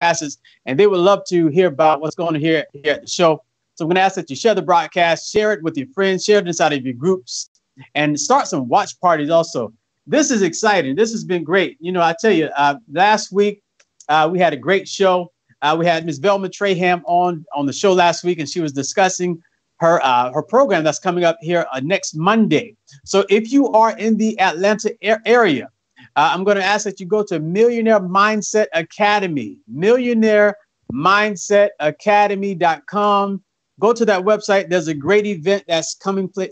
passes, and they would love to hear about what's going on here at the show. So I'm going to ask that you share the broadcast, share it with your friends, share it inside of your groups, and start some watch parties also. This is exciting. This has been great. You know, I tell you, last week we had a great show. We had Ms. Velma Traham on the show last week, and she was discussing her program that's coming up here next Monday. So if you are in the Atlanta area, I'm going to ask that you go to Millionaire Mindset Academy, millionairemindsetacademy.com. Go to that website. There's a great event that's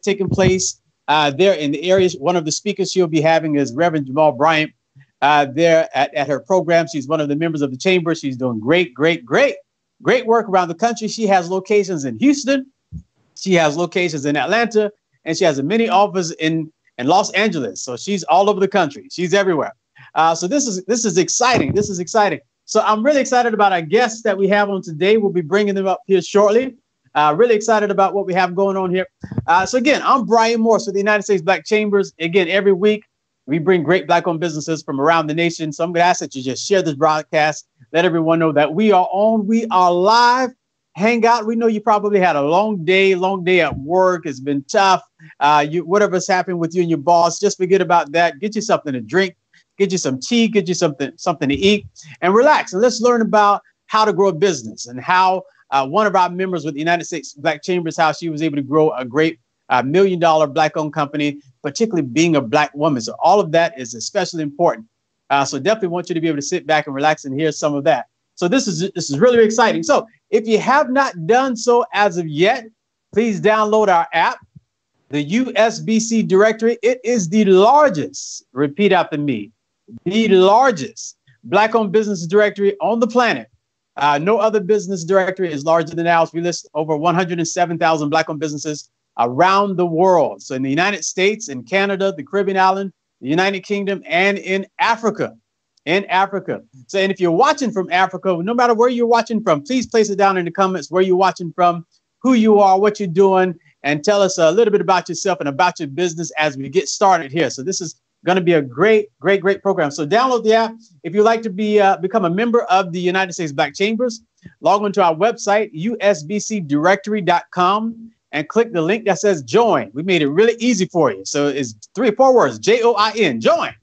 taking place there in the areas. One of the speakers she'll be having is Reverend Jamal Bryant there at her program. She's one of the members of the chamber. She's doing great work around the country. She has locations in Houston. She has locations in Atlanta, and she has a mini office in Los Angeles. So she's all over the country. She's everywhere. So this is exciting. This is exciting. So I'm really excited about our guests that we have on today. We'll be bringing them up here shortly. Really excited about what we have going on here. So again, I'm Brian Morse with the United States Black Chambers. Again, every week we bring great Black-owned businesses from around the nation. So I'm going to ask that you just share this broadcast. Let everyone know that we are on. We are live. Hang out. We know you probably had a long day at work. It's been tough. Whatever's happened with you and your boss, just forget about that. Get you something to drink. Get you some tea. Get you something to eat, and relax. And let's learn about how to grow a business and how one of our members with the United States Black Chambers, how she was able to grow a great $1 million Black-owned company, particularly being a Black woman. So all of that is especially important. So definitely want you to be able to sit back and relax and hear some of that. So this is really exciting. So if you have not done so as of yet, please download our app, the USBC directory. It is the largest, repeat after me, the largest Black-owned business directory on the planet. No other business directory is larger than ours. We list over 107,000 Black-owned businesses around the world. So in the United States, in Canada, the Caribbean island, the United Kingdom, and in Africa. So, and if you're watching from Africa, no matter where you're watching from, please place it down in the comments where you're watching from, who you are, what you're doing, and tell us a little bit about yourself and about your business as we get started here. So this is going to be a great program. So download the app. If you'd like to become a member of the United States Black Chambers, log on to our website, usbcdirectory.com, and click the link that says join. We made it really easy for you. So it's 3 or 4 words, JOIN, join.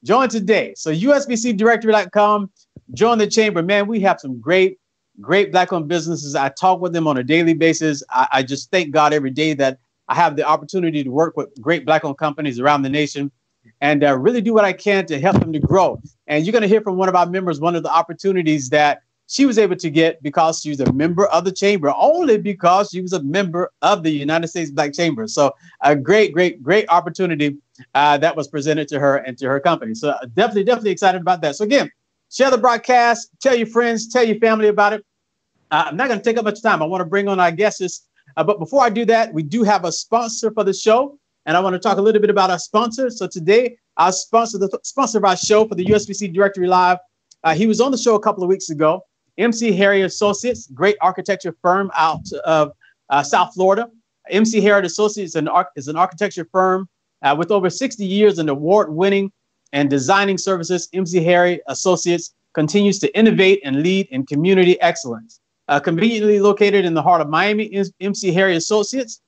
Join today. So usbcdirectory.com, join the chamber. Man, we have some great Black-owned businesses. I talk with them on a daily basis. I just thank God every day that I have the opportunity to work with great Black-owned companies around the nation and really do what I can to help them to grow. And you're going to hear from one of our members, one of the opportunities that she was able to get because she was a member of the chamber, only because she was a member of the United States Black Chamber. So a great opportunity that was presented to her and to her company. So definitely excited about that. So again, share the broadcast, tell your friends, tell your family about it. I'm not going to take up much time. I want to bring on our guests. But before I do that, we do have a sponsor for the show. And I want to talk a little bit about our sponsor. So today, our sponsor, the sponsor of our show for the USBC Directory Live, he was on the show a couple of weeks ago. MC Harry Associates, great architecture firm out of South Florida. MC Harry Associates is an architecture firm with over 60 years in award-winning and designing services. MC Harry Associates continues to innovate and lead in community excellence. Conveniently located in the heart of Miami, MC Harry Associates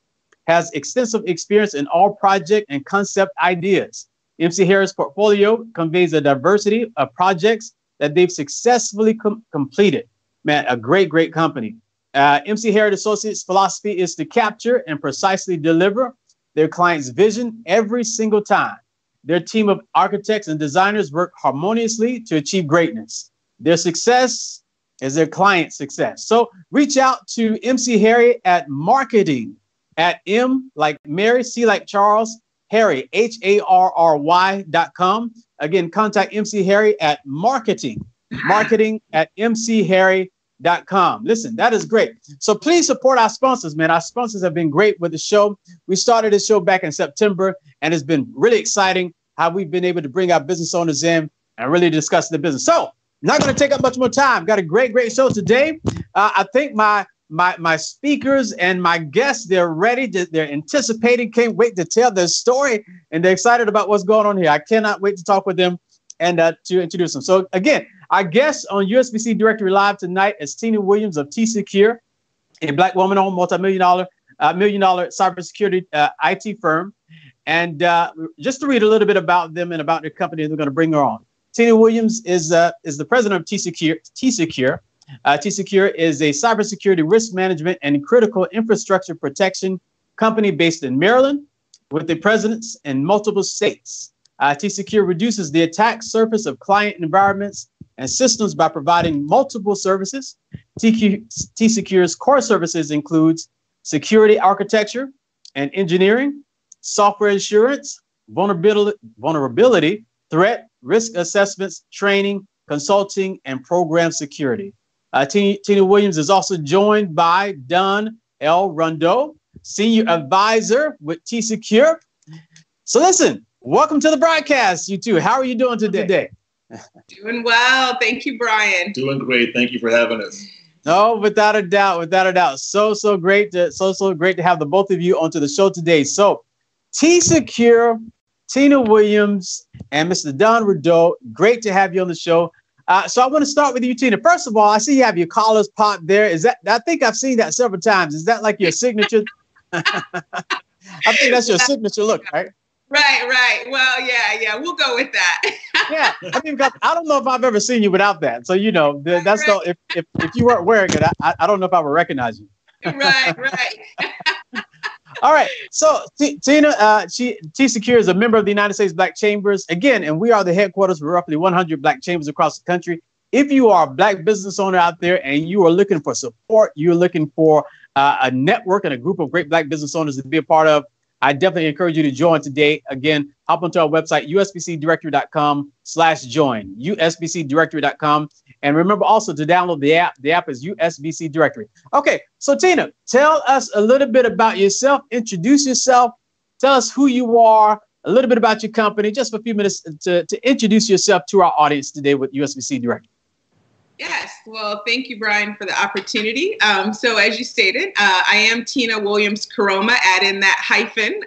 has extensive experience in all project and concept ideas. MC Harry's portfolio conveys a diversity of projects that they've successfully completed. Man, a great company. MC Harriet Associates' philosophy is to capture and precisely deliver their client's vision every single time. Their team of architects and designers work harmoniously to achieve greatness. Their success is their client's success. So reach out to MC Harry at marketing at M like Mary, C like Charles, Harry, HARRY.com. Again, contact MC Harry at marketing at mcharry.com. Listen, that is great. So please support our sponsors, man. Our sponsors have been great with the show. We started this show back in September, and it's been really exciting how we've been able to bring our business owners in and really discuss the business. So not going to take up much more time. Got a great show today. I think my speakers and my guests, they're ready. They're anticipating, can't wait to tell their story, and they're excited about what's going on here. I cannot wait to talk with them and to introduce them. So again, Our guest on USBC Directory Live tonight is Tina Williams of TCecure, a Black woman-owned multi-million-dollar cybersecurity IT firm. And just to read a little bit about them and about their company, they're going to bring her on. Tina Williams is the president of TCecure. TCecure is a cybersecurity risk management and critical infrastructure protection company based in Maryland with a presence in multiple states. TCecure reduces the attack surface of client environments and systems by providing multiple services. TCecure's core services includes security architecture and engineering, software assurance, vulnerability, threat, risk assessments, training, consulting, and program security. Tina Williams is also joined by Don L. Rondeau, Senior Advisor with TCecure. So listen, welcome to the broadcast, you two. How are you doing today? Doing well. Thank you, Brian. Doing great. Thank you for having us. No, without a doubt, without a doubt. So great to have the both of you onto the show today. So TCecure, Tina Williams, and Mr. Don Rondeau, great to have you on the show. So I want to start with you, Tina. First of all, I see you have your collars popped there. Is that? I think I've seen that several times. Is that like your signature? I think that's your signature look, right? Right. Well, yeah. We'll go with that. Yeah. I mean, I don't know if I've ever seen you without that. So, you know, that's right. If you weren't wearing it, I don't know if I would recognize you. Right. All right. So Tina, TCecure is a member of the United States Black Chambers. Again, and we are the headquarters for roughly 100 Black Chambers across the country. If you are a Black business owner out there and you are looking for support, you're looking for a network and a group of great Black business owners to be a part of, I definitely encourage you to join today. Again, hop onto our website, usbcdirectory.com/join, usbcdirectory.com. And remember also to download the app. The app is USBC Directory. Okay, so Tina, tell us a little bit about yourself. Introduce yourself. Tell us who you are, a little bit about your company, just for a few minutes to introduce yourself to our audience today with USBC Directory. Yes. Well, thank you, Brian, for the opportunity. So as you stated, I am Tina Williams Karoma. Add in that hyphen.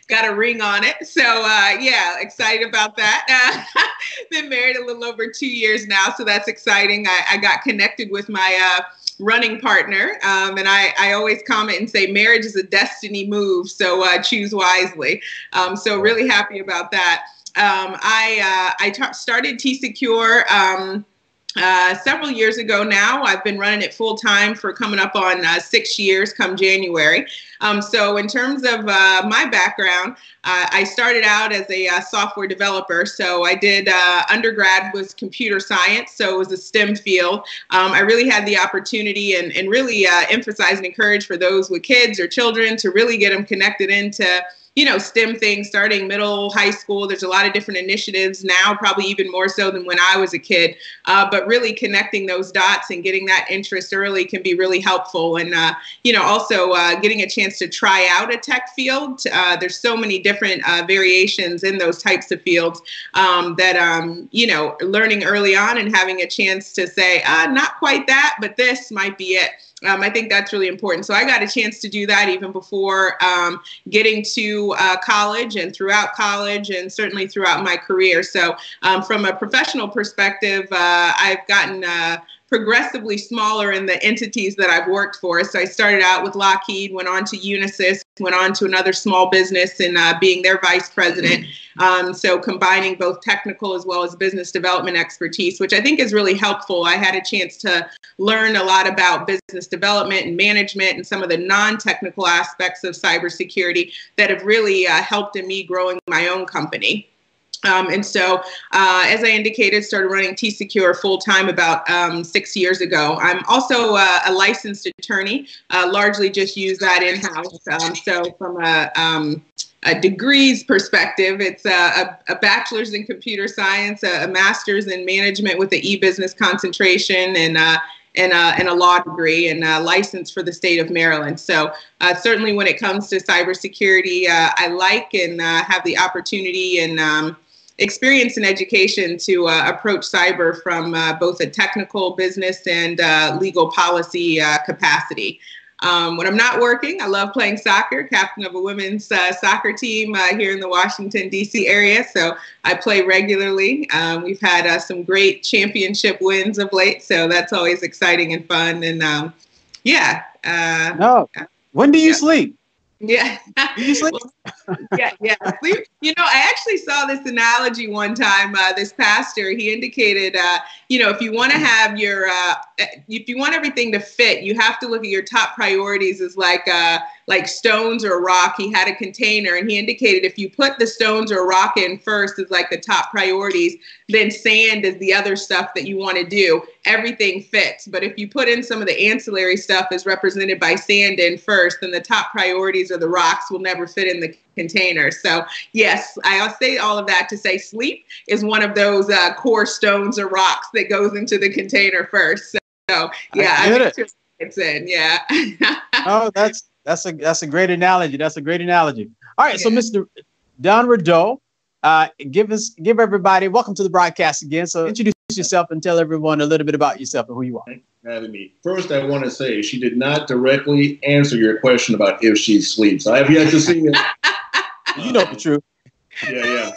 Got a ring on it. So yeah, excited about that. Been married a little over 2 years now, so that's exciting. I got connected with my running partner, and I always comment and say marriage is a destiny move, so choose wisely. So really happy about that. I started TCecure several years ago now. I've been running it full time for coming up on 6 years come January. So in terms of my background, I started out as a software developer. So I did undergrad was computer science. So it was a STEM field. I really had the opportunity and really emphasize and encourage for those with kids or children to really get them connected into STEM things starting middle, high school. There's a lot of different initiatives now, probably even more so than when I was a kid. But really connecting those dots and getting that interest early can be really helpful. And, also getting a chance to try out a tech field. There's so many different variations in those types of fields that, learning early on and having a chance to say, not quite that, but this might be it. I think that's really important. So I got a chance to do that even before getting to college and throughout college and certainly throughout my career. So from a professional perspective, I've gotten progressively smaller in the entities that I've worked for. So I started out with Lockheed, went on to Unisys, went on to another small business and being their vice president. So combining both technical as well as business development expertise, which I think is really helpful. I had a chance to learn a lot about business development and management and some of the non-technical aspects of cybersecurity that have really helped in me growing my own company. And so, as I indicated, started running TCecure full-time about 6 years ago. I'm also a licensed attorney, largely just use that in-house. So from a degrees perspective, it's a bachelor's in computer science, a master's in management with an e-business concentration, and a law degree, and license for the state of Maryland. So certainly when it comes to cybersecurity, I like and have the opportunity and experience and education to approach cyber from both a technical, business, and legal policy capacity. When I'm not working, I love playing soccer, captain of a women's soccer team here in the Washington, D.C. area. So I play regularly. We've had some great championship wins of late. So that's always exciting and fun. And when do you sleep? Yeah. Do you sleep? Yeah. I actually saw this analogy one time. This pastor, he indicated, if you want to have if you want everything to fit, you have to look at your top priorities as like stones or rock. He had a container, and he indicated if you put the stones or rock in first as like the top priorities, then sand is the other stuff that you want to do. Everything fits. But if you put in some of the ancillary stuff as represented by sand in first, then the top priorities or the rocks will never fit in the container. So yes, I'll say all of that to say sleep is one of those core stones or rocks that goes into the container first. So yeah, I think it's in. Yeah. Oh, that's a great analogy. That's a great analogy. All right. Yeah. So Mr. Don Rideau, give everybody, welcome to the broadcast again. So introduce yourself and tell everyone a little bit about yourself and who you are. Thanks for having me. First, I want to say she did not directly answer your question about if she sleeps. I have yet to see it. You know the truth. Yeah.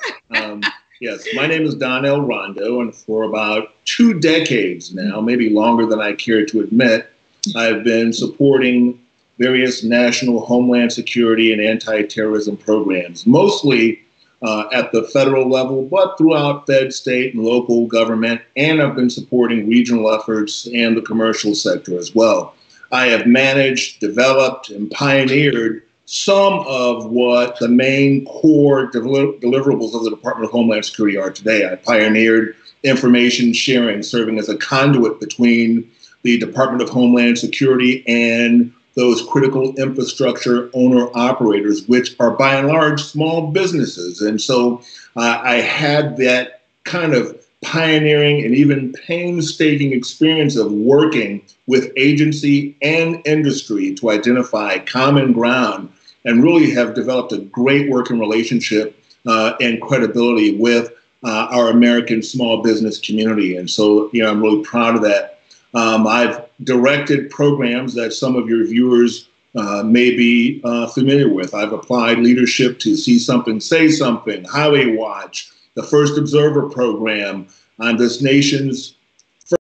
Yes, my name is Donnell Rondo, and for about 2 decades now, maybe longer than I care to admit, I've been supporting various national homeland security and anti-terrorism programs, mostly at the federal level, but throughout Fed, state, and local government, and I've been supporting regional efforts and the commercial sector as well. I have managed, developed, and pioneered some of what the main core deliverables of the Department of Homeland Security are today. I pioneered information sharing, serving as a conduit between the Department of Homeland Security and those critical infrastructure owner-operators, which are by and large small businesses. And so I had that kind of pioneering and even painstaking experience of working with agency and industry to identify common ground and really have developed a great working relationship and credibility with our American small business community. And so, I'm really proud of that. I've directed programs that some of your viewers may be familiar with. I've applied leadership to See Something, Say Something, Highway Watch, the First Observer Program. I'm this nation's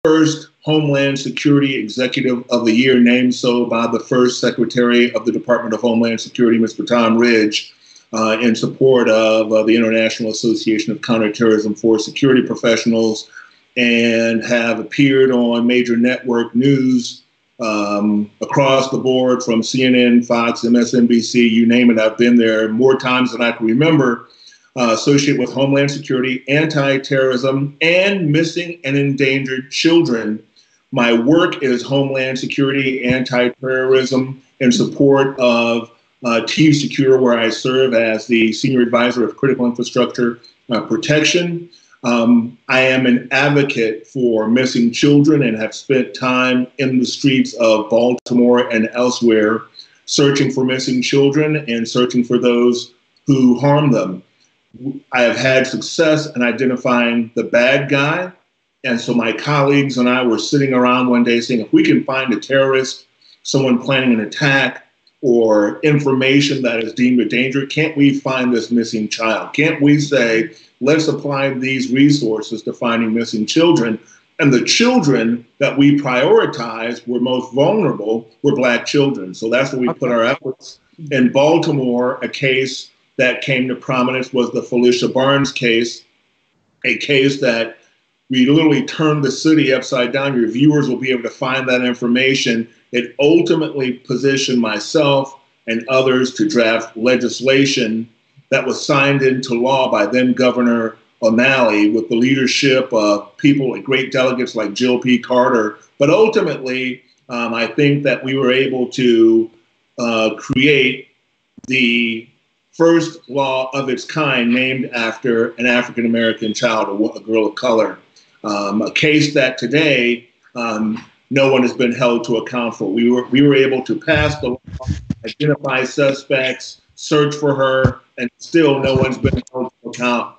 first Homeland Security Executive of the Year, named so by the first Secretary of the Department of Homeland Security, Mr. Tom Ridge, in support of the International Association of Counterterrorism for Security Professionals, and have appeared on major network news across the board from CNN, Fox, MSNBC, you name it. I've been there more times than I can remember, associated with Homeland Security, anti-terrorism, and missing and endangered children. My work is Homeland Security, anti-terrorism, in support of TCecure, where I serve as the Senior Advisor of Critical Infrastructure Protection. I am an advocate for missing children and have spent time in the streets of Baltimore and elsewhere searching for missing children and searching for those who harm them. I have had success in identifying the bad guy. And so my colleagues and I were sitting around one day saying, if we can find a terrorist, someone planning an attack, or information that is deemed a danger, can't we find this missing child? Can't we say, let's apply these resources to finding missing children? And the children that we prioritized were most vulnerable were Black children. So that's where we put our efforts. In Baltimore, a case that came to prominence was the Felicia Barnes case, a case that we literally turned the city upside down. Your viewers will be able to find that information. It ultimately positioned myself and others to draft legislation that was signed into law by then Governor O'Malley with the leadership of people like great delegates like Jill P. Carter. But ultimately, I think that we were able to create the first law of its kind named after an African-American child, a girl of color. A case that today no one has been held to account for. We were able to pass the law, identify suspects, search for her, and still no one's been held to account.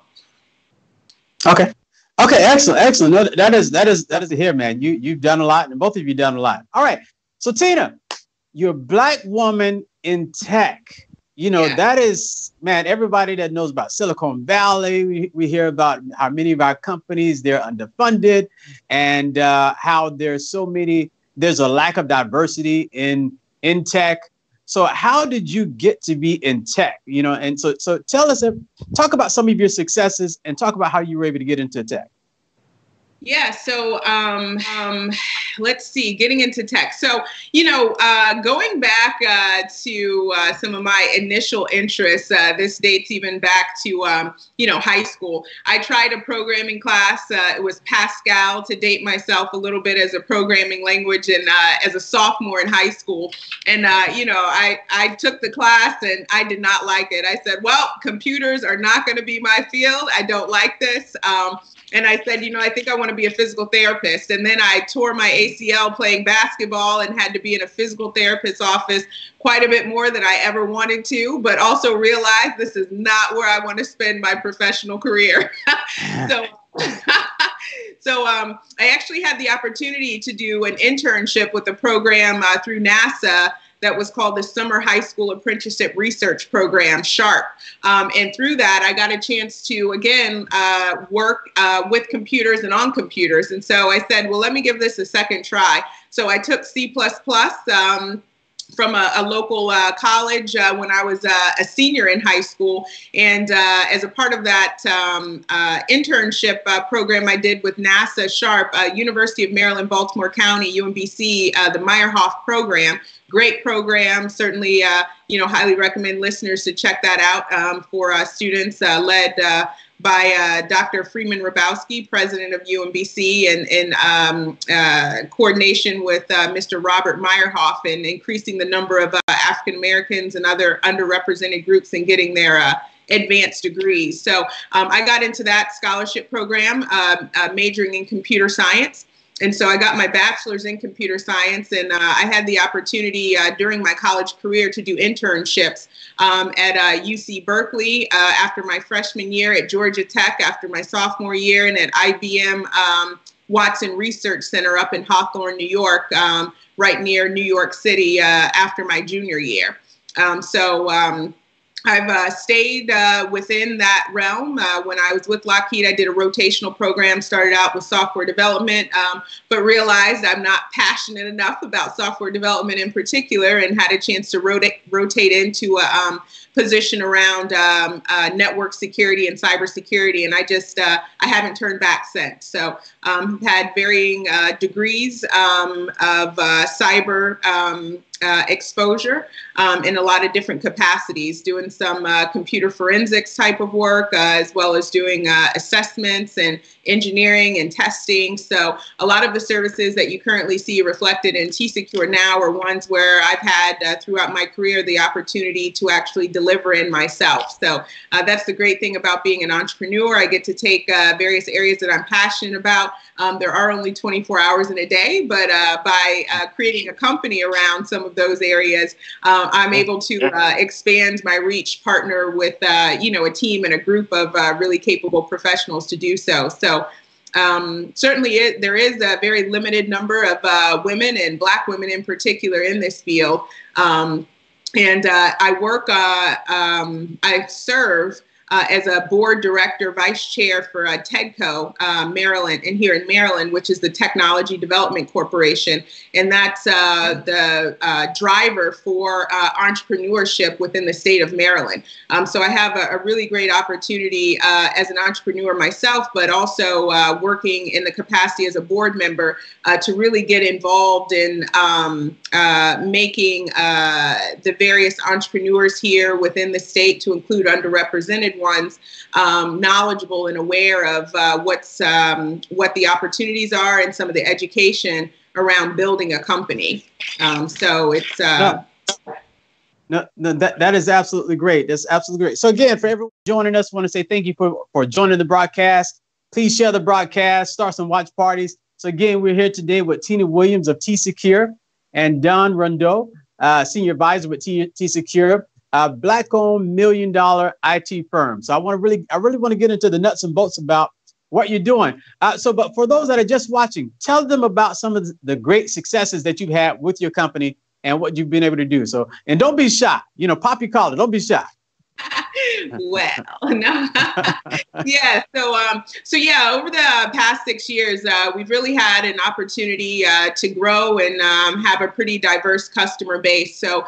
Okay, excellent. No, that is to hear, man. You've done a lot, and both of you done a lot. All right, so Tina, you're a Black woman in tech. You know, that is, man, everybody that knows about Silicon Valley, we hear about how many of our companies, they're underfunded, and how there's a lack of diversity in tech. So how did you get to be in tech? You know, and so tell us, talk about some of your successes and talk about how you were able to get into tech. Yeah. So let's see, getting into tech. So, you know, going back to some of my initial interests, this dates even back to, you know, high school. I tried a programming class. It was Pascal, to date myself a little bit, as a programming language, and as a sophomore in high school. And, you know, I took the class and I did not like it. I said, well, computers are not going to be my field. I don't like this. And I said, you know, I think I want to be a physical therapist. And then I tore my ACL playing basketball and had to be in a physical therapist's office quite a bit more than I ever wanted to, but also realized this is not where I want to spend my professional career. So I actually had the opportunity to do an internship with a program through NASA that was called the Summer High School Apprenticeship Research Program, SHARP. And through that, I got a chance to, again, work with computers and on computers. And so I said, well, let me give this a second try. So I took C++ from a local college when I was a senior in high school. And as a part of that internship program I did with NASA SHARP, University of Maryland, Baltimore County, UMBC, the Meyerhoff program. Great program. Certainly, you know, highly recommend listeners to check that out for students led by Dr. Freeman Rabowski, president of UMBC, and in coordination with Mr. Robert Meyerhoff, in increasing the number of African Americans and other underrepresented groups in getting their advanced degrees. So I got into that scholarship program, majoring in computer science. And so I got my bachelor's in computer science, and I had the opportunity during my college career to do internships at UC Berkeley after my freshman year, at Georgia Tech after my sophomore year, and at IBM Watson Research Center up in Hawthorne, New York, right near New York City after my junior year. I've stayed within that realm. When I was with Lockheed, I did a rotational program, started out with software development, but realized I'm not passionate enough about software development in particular, and had a chance to rotate into a position around network security and cybersecurity. And I haven't turned back since. So had varying degrees of cyber exposure in a lot of different capacities, doing some computer forensics type of work, as well as doing assessments and engineering and testing. So a lot of the services that you currently see reflected in TCecure now are ones where I've had throughout my career the opportunity to actually deliver in myself. So that's the great thing about being an entrepreneur. I get to take various areas that I'm passionate about. There are only 24 hours in a day, but by creating a company around some of those areas, I'm able to expand my reach, partner with you know, a team and a group of really capable professionals to do so. So certainly there is a very limited number of women, and Black women in particular, in this field. And I work, I serve as a board director, vice chair for TEDCO Maryland, and here in Maryland, which is the Technology Development Corporation. And that's the driver for entrepreneurship within the state of Maryland. So I have a really great opportunity as an entrepreneur myself, but also working in the capacity as a board member to really get involved in making the various entrepreneurs here within the state, to include underrepresented ones, knowledgeable and aware of what the opportunities are, and some of the education around building a company. So it's that is absolutely great. That's absolutely great. So again, for everyone joining us, I want to say thank you for joining the broadcast. Please share the broadcast, start some watch parties. So again, we're here today with Tina Williams of TCecure, and Don Rondeau, senior advisor with TCecure, a Black-owned $1 million IT firm. So I really want to get into the nuts and bolts about what you're doing. But for those that are just watching, tell them about some of the great successes that you've had with your company, and what you've been able to do. So, and don't be shy. You know, pop your collar. Don't be shy. Well, no. Yeah. So yeah, over the past 6 years, we've really had an opportunity to grow and have a pretty diverse customer base. So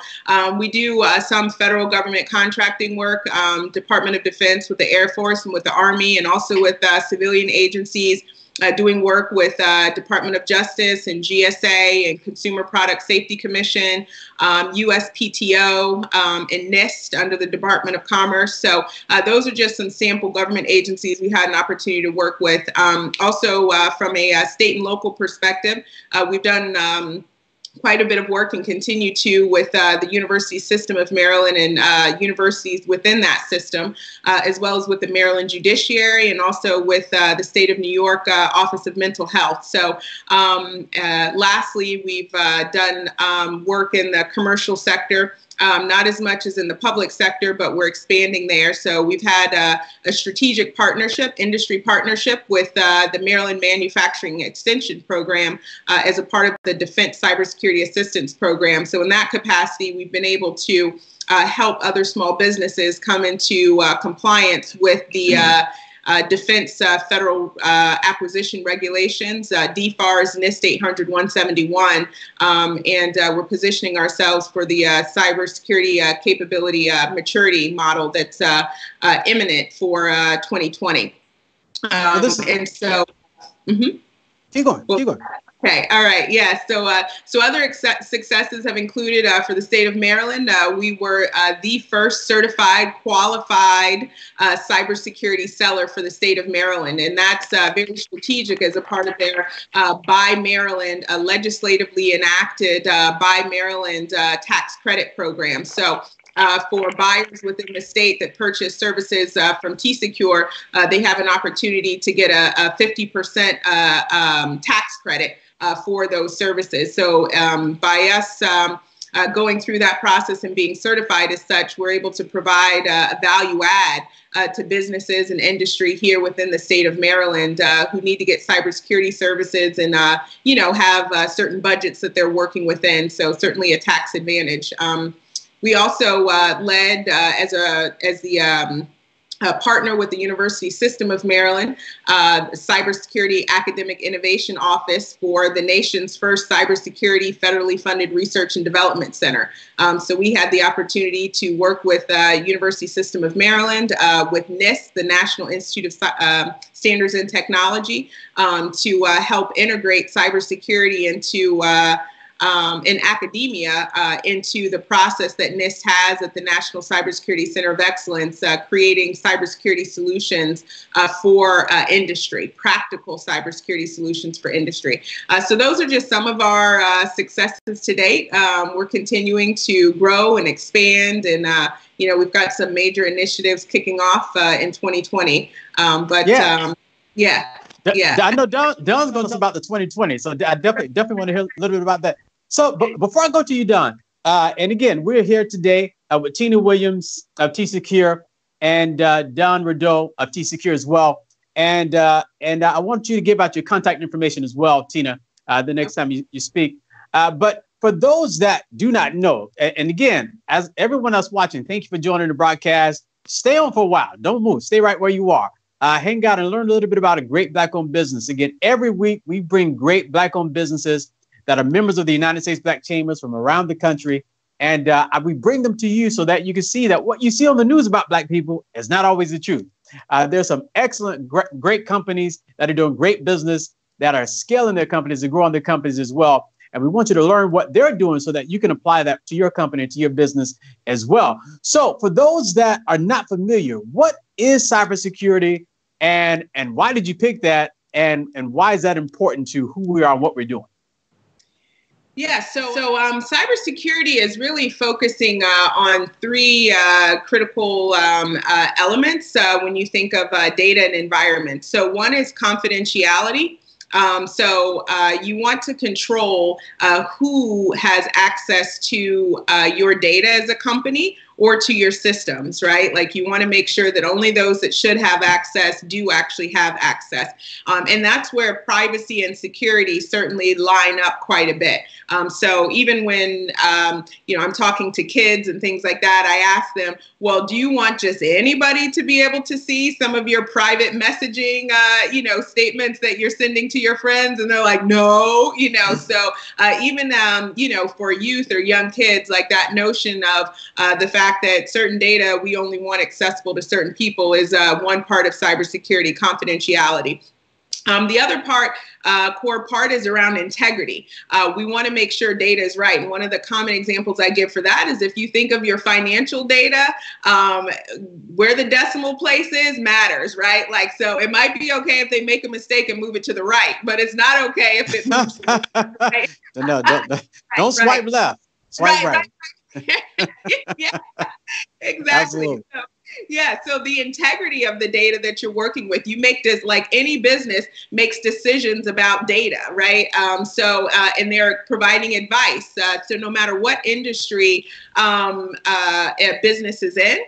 we do some federal government contracting work, Department of Defense with the Air Force and with the Army, and also with civilian agencies. Doing work with Department of Justice and GSA and Consumer Product Safety Commission, USPTO, and NIST under the Department of Commerce. So those are just some sample government agencies we had an opportunity to work with. Also, from a state and local perspective, we've done quite a bit of work and continue to with the University System of Maryland and universities within that system, as well as with the Maryland Judiciary and also with the State of New York Office of Mental Health. So lastly, we've done work in the commercial sector. Not as much as in the public sector, but we're expanding there. So we've had a strategic partnership, industry partnership with the Maryland Manufacturing Extension Program as a part of the Defense Cybersecurity Assistance Program. So in that capacity, we've been able to help other small businesses come into compliance with the Defense Federal Acquisition Regulations, DFARS, NIST 800-171, and we're positioning ourselves for the cybersecurity capability maturity model that's imminent for 2020. And so, keep going. Okay. All right. Yeah. So other successes have included for the state of Maryland. We were the first certified, qualified cybersecurity seller for the state of Maryland, and that's very strategic as a part of their Buy Maryland legislatively enacted Buy Maryland tax credit program. So. For buyers within the state that purchase services from TCecure, they have an opportunity to get a 50% tax credit for those services. So by us going through that process and being certified as such, we're able to provide a value add to businesses and industry here within the state of Maryland who need to get cybersecurity services and have certain budgets that they're working within. So certainly a tax advantage. We also led as the partner with the University System of Maryland, Cybersecurity Academic Innovation Office for the nation's first cybersecurity federally funded research and development center. So we had the opportunity to work with University System of Maryland, with NIST, the National Institute of Standards and Technology, to help integrate cybersecurity into in academia into the process that NIST has at the National Cybersecurity Center of Excellence, creating cybersecurity solutions for industry, practical cybersecurity solutions for industry. So those are just some of our successes to date. We're continuing to grow and expand, and we've got some major initiatives kicking off in 2020. I know Don's going to talk about the 2020, so I definitely want to hear a little bit about that. So, but before I go to you, Don, and again, we're here today with Tina Williams of TCecure and Don Rideau of TCecure as well. And I want you to give out your contact information as well, Tina, the next time you speak. But for those that do not know, and again, as everyone else watching, thank you for joining the broadcast. Stay on for a while. Don't move. Stay right where you are. Hang out and learn a little bit about a great Black-owned business. Again, every week we bring great Black-owned businesses that are members of the United States Black Chambers from around the country. And we bring them to you so that you can see that what you see on the news about Black people is not always the truth. There's some excellent, great companies that are doing great business, that are scaling their companies and growing their companies as well. And we want you to learn what they're doing so that you can apply that to your company, to your business as well. So for those that are not familiar, what is cybersecurity? And why did you pick that? And why is that important to who we are and what we're doing? Yeah, so cybersecurity is really focusing on three critical elements when you think of data and environment. So one is confidentiality. So you want to control who has access to your data as a company, or to your systems, right? Like you want to make sure that only those that should have access do actually have access. And that's where privacy and security certainly line up quite a bit. So even when, I'm talking to kids and things like that, I ask them, well, do you want just anybody to be able to see some of your private messaging, statements that you're sending to your friends? And they're like, no, so even, for youth or young kids, like that notion of the fact that certain data we only want accessible to certain people is one part of cybersecurity confidentiality. The other part, core part, is around integrity. We want to make sure data is right. And one of the common examples I give for that is if you think of your financial data, where the decimal place is matters, right? Like, so it might be okay if they make a mistake and move it to the right, but it's not okay if it moves to the right. Don't swipe left. Swipe right. Yeah, exactly. So the integrity of the data that you're working with, you make this, like any business makes decisions about data, right? And they're providing advice. So no matter what industry a business is in,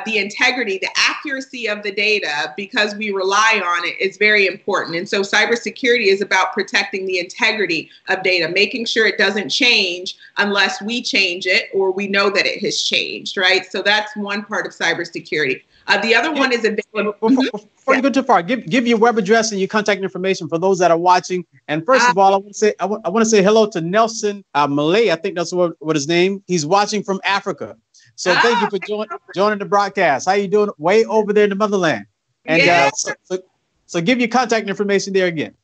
the integrity, the accuracy of the data, because we rely on it, is very important. And so cybersecurity is about protecting the integrity of data, making sure it doesn't change unless we change it or we know that it has changed, right? So that's one part of cybersecurity. The other one is available. Before you go too far, give your web address and your contact information for those that are watching. And first of all, I want to say hello to Nelson Malay. I think that's what his name. He's watching from Africa. So thank you for joining the broadcast. How you doing? Way over there in the motherland. And so give your contact information there again.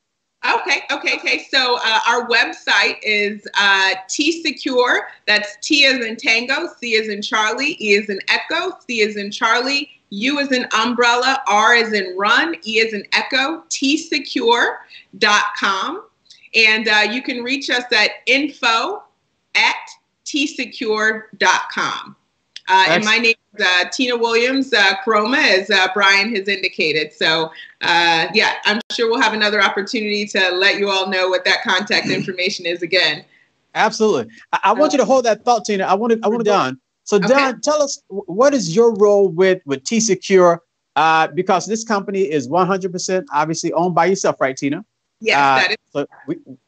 Okay. So our website is TCecure. That's T as in Tango, C as in Charlie, E as in Echo, C as in Charlie, U as in Umbrella, R as in Run, E as in Echo, TCecure.com. And you can reach us at info@TCecure.com. And my name is Tina Williams Karoma, as Brian has indicated. So, I'm sure we'll have another opportunity to let you all know what that contact information is again. Absolutely. I want you to hold that thought, Tina. I want Don. So, Don, tell us, what is your role with TCecure? Because this company is 100% obviously owned by yourself, right, Tina? Yes, that is. So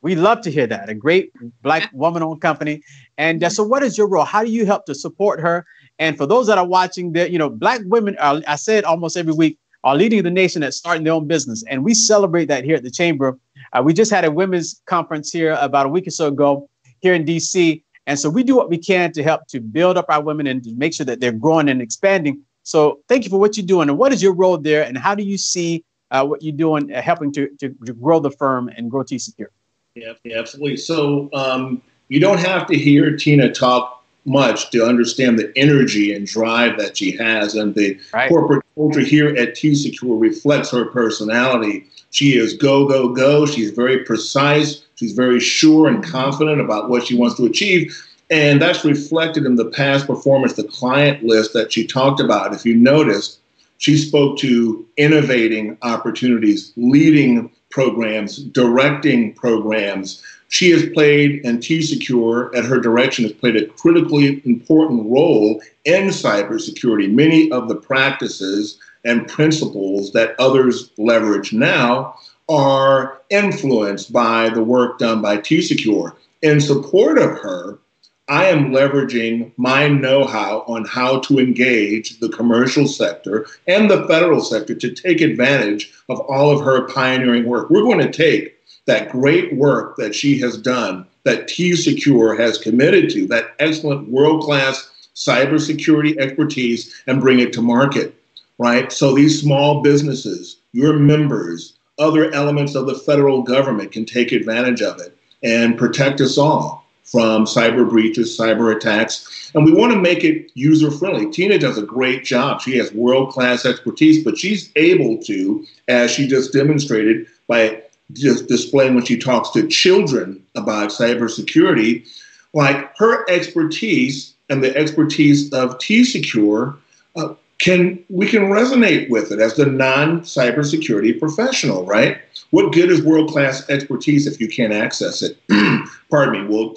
we love to hear that. A great Black woman-owned company. And so what is your role? How do you help to support her? And for those that are watching, Black women are, I say it almost every week, are leading the nation at starting their own business. And we celebrate that here at the Chamber. We just had a women's conference here about a week or so ago here in DC. And so we do what we can to help to build up our women and to make sure that they're growing and expanding. So thank you for what you're doing. And what is your role there? And how do you see what you're doing, helping to grow the firm and grow TCecure? Yeah, absolutely. So you don't have to hear Tina talk much to understand the energy and drive that she has, and the corporate culture here at TCecure reflects her personality. She is go, go, go. She's very precise. She's very sure and confident about what she wants to achieve. And that's reflected in the past performance, the client list that she talked about. If you noticed, she spoke to innovating opportunities, leading programs, directing programs. She has played, and TCecure at her direction has played a critically important role in cybersecurity. Many of the practices and principles that others leverage now are influenced by the work done by TCecure. In support of her, I am leveraging my know-how on how to engage the commercial sector and the federal sector to take advantage of all of her pioneering work. We're going to take that great work that she has done, that TCecure has committed to, that excellent world-class cybersecurity expertise, and bring it to market, right? So these small businesses, your members, other elements of the federal government can take advantage of it and protect us all from cyber breaches, cyber attacks. And we want to make it user-friendly. Tina does a great job. She has world-class expertise, but she's able to, as she just demonstrated by just displaying when she talks to children about cybersecurity, like her expertise and the expertise of TCecure, we can resonate with it as the non-cybersecurity professional, right? What good is world-class expertise if you can't access it? Pardon me. Well,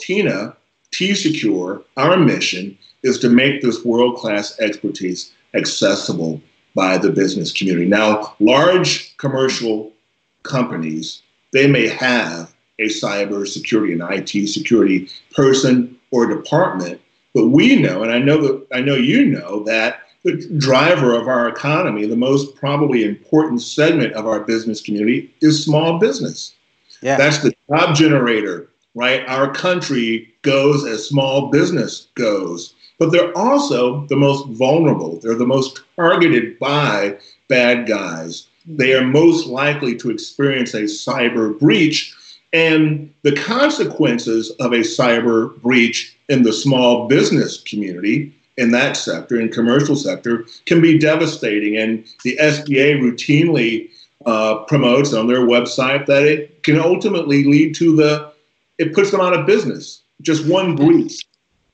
TCecure, our mission is to make this world-class expertise accessible by the business community. Now, large commercial companies, they may have a cybersecurity and IT security person or department, but we know, and I know you know, that the driver of our economy, the most probably important segment of our business community, is small business. Yeah. That's the job generator, right? Our country goes as small business goes. But they're also the most vulnerable. They're the most targeted by bad guys. They are most likely to experience a cyber breach. And the consequences of a cyber breach in the small business community, in that sector, in commercial sector, can be devastating. And the SBA routinely promotes on their website that it can ultimately lead to it puts them out of business. Just one breach.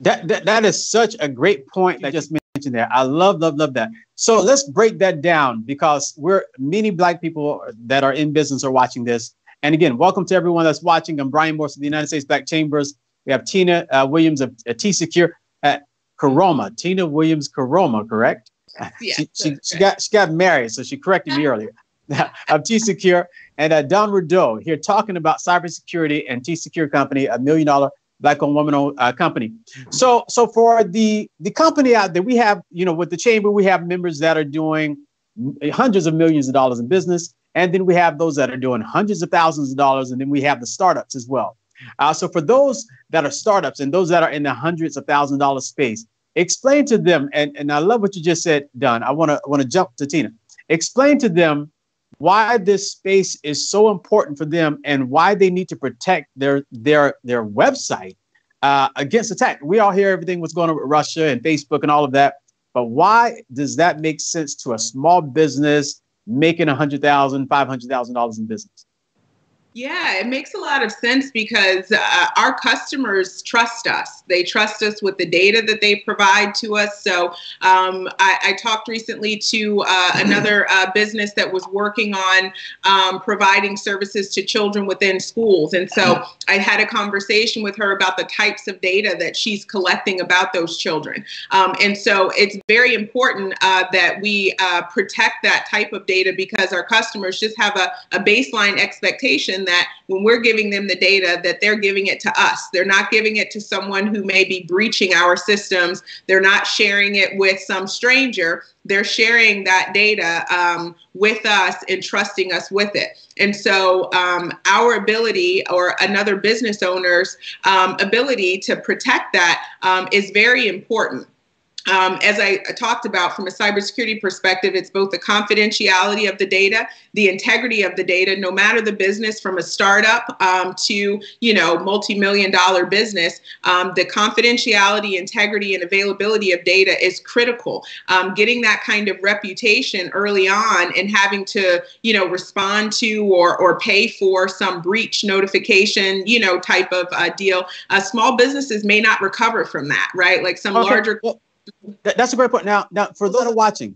That is such a great point that you just mentioned there. I love that. So let's break that down, because many Black people that are in business are watching this. And again, welcome to everyone that's watching. I'm Brian Morse of the United States Black Chambers. We have Tina Williams of TCecure at Karoma. Tina Williams Karoma, correct? Yes, she got married, so she corrected me earlier. Of TCecure, and Don Rideau here talking about cybersecurity and TCecure Company, $1 million Black-owned, woman-owned company. So for the company out there, we have, with the chamber, we have members that are doing hundreds of millions of dollars in business. And then we have those that are doing hundreds of thousands of dollars. And then we have the startups as well. So for those that are startups and those that are in the hundreds of thousands of dollars space, explain to them, and I love what you just said, Don. I want to jump to Tina. Explain to them why this space is so important for them and why they need to protect their website against attack. We all hear everything what's going on with Russia and Facebook and all of that. But why does that make sense to a small business making $100,000, $500,000 in business? Yeah, it makes a lot of sense because our customers trust us. They trust us with the data that they provide to us. So I talked recently to another business that was working on providing services to children within schools. And so I had a conversation with her about the types of data that she's collecting about those children. And so it's very important that we protect that type of data, because our customers just have a baseline expectation that when we're giving them the data, that they're giving it to us. They're not giving it to someone who may be breaching our systems. They're not sharing it with some stranger. They're sharing that data with us and trusting us with it. And so our ability, or another business owner's ability to protect that is very important. As I talked about from a cybersecurity perspective, it's both the confidentiality of the data, the integrity of the data, no matter the business, from a startup to, multi-million-dollar business. The confidentiality, integrity, and availability of data is critical. Getting that kind of reputation early on and having to, respond to or pay for some breach notification, type of deal. Small businesses may not recover from that, right? Like some larger. Well, that's a great point. Now, for those that are watching,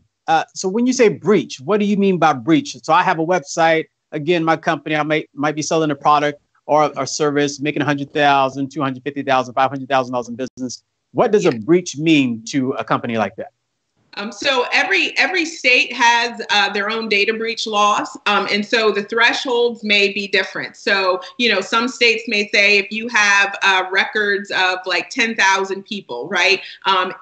so when you say breach, what do you mean by breach? So I have a website. Again, my company, I might be selling a product or a service, making $100,000, $250,000, $500,000 in business. What does a breach mean to a company like that? So every state has their own data breach laws. And so the thresholds may be different. So, some states may say if you have records of like 10,000 people, right?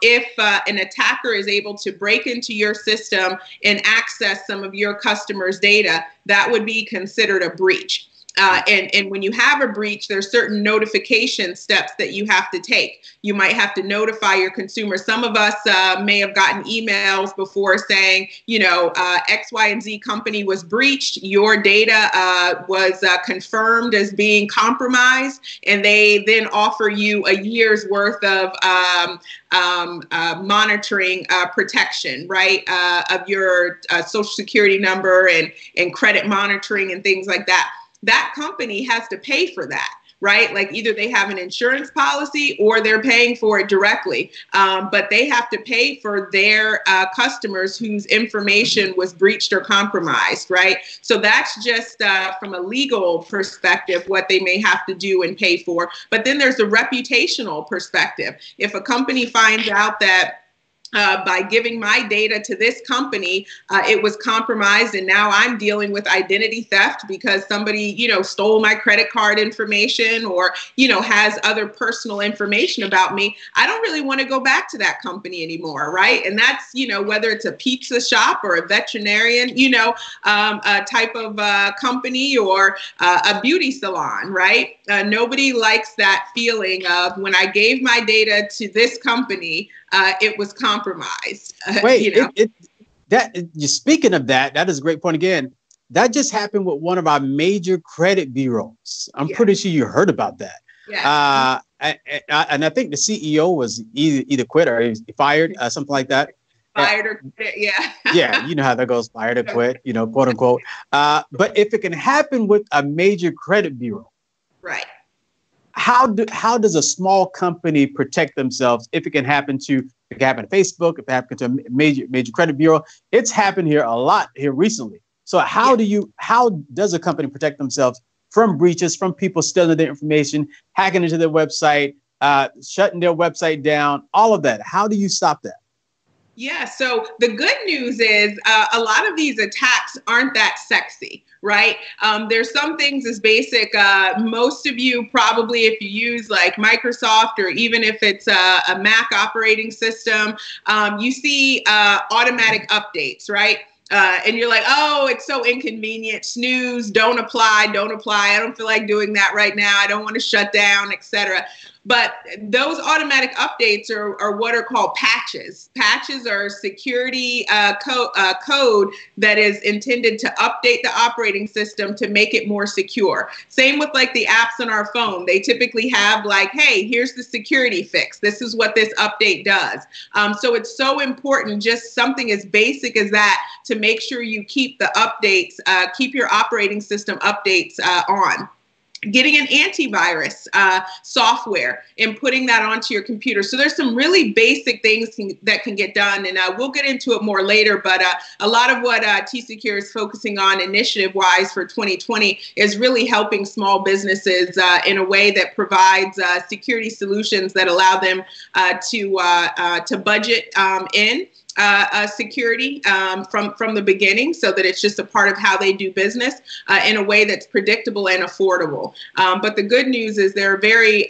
If an attacker is able to break into your system and access some of your customers' data, that would be considered a breach. And when you have a breach, there's certain notification steps that you have to take. You might have to notify your consumers. Some of us may have gotten emails before saying, X, Y, and Z company was breached. Your data was confirmed as being compromised. And they then offer you a year's worth of monitoring protection, right, of your social security number and credit monitoring and things like that. That company has to pay for that, right? Like either they have an insurance policy or they're paying for it directly, but they have to pay for their customers whose information was breached or compromised, right? So that's just from a legal perspective, what they may have to do and pay for. But then there's a reputational perspective. If a company finds out that by giving my data to this company, it was compromised, and now I'm dealing with identity theft because somebody, stole my credit card information or, has other personal information about me. I don't really want to go back to that company anymore, right? And that's, whether it's a pizza shop or a veterinarian, type of company or a beauty salon, right? Nobody likes that feeling of when I gave my data to this company, it was compromised. Wait, speaking of that, that is a great point again. That just happened with one of our major credit bureaus. I'm pretty sure you heard about that. Yeah. And I think the CEO was either quit or fired, something like that. Fired or quit, yeah. Yeah, you know how that goes, fired or quit, quote unquote. But if it can happen with a major credit bureau, right? How does a small company protect themselves if it can happen to Facebook, if it happens to a major credit bureau? It's happened here a lot here recently. So how does a company protect themselves from breaches, from people stealing their information, hacking into their website, shutting their website down, all of that? How do you stop that? Yeah, so the good news is a lot of these attacks aren't that sexy, right? There's some things as basic. Most of you probably, if you use like Microsoft or even if it's a Mac operating system, you see automatic updates, right? And you're like, oh, it's so inconvenient. Snooze, don't apply. I don't feel like doing that right now. I don't want to shut down, etc. But those automatic updates are what are called patches. Patches are security code that is intended to update the operating system to make it more secure. Same with like the apps on our phone. They typically have like, hey, here's the security fix. This is what this update does. So it's so important, just something as basic as that, to make sure you keep the updates, keep your operating system updates on. Getting an antivirus software and putting that onto your computer. So there's some really basic things that can get done, and we'll get into it more later, but a lot of what TCecure is focusing on initiative-wise for 2020 is really helping small businesses in a way that provides security solutions that allow them to budget in security from the beginning, so that it's just a part of how they do business in a way that's predictable and affordable. But the good news is there are very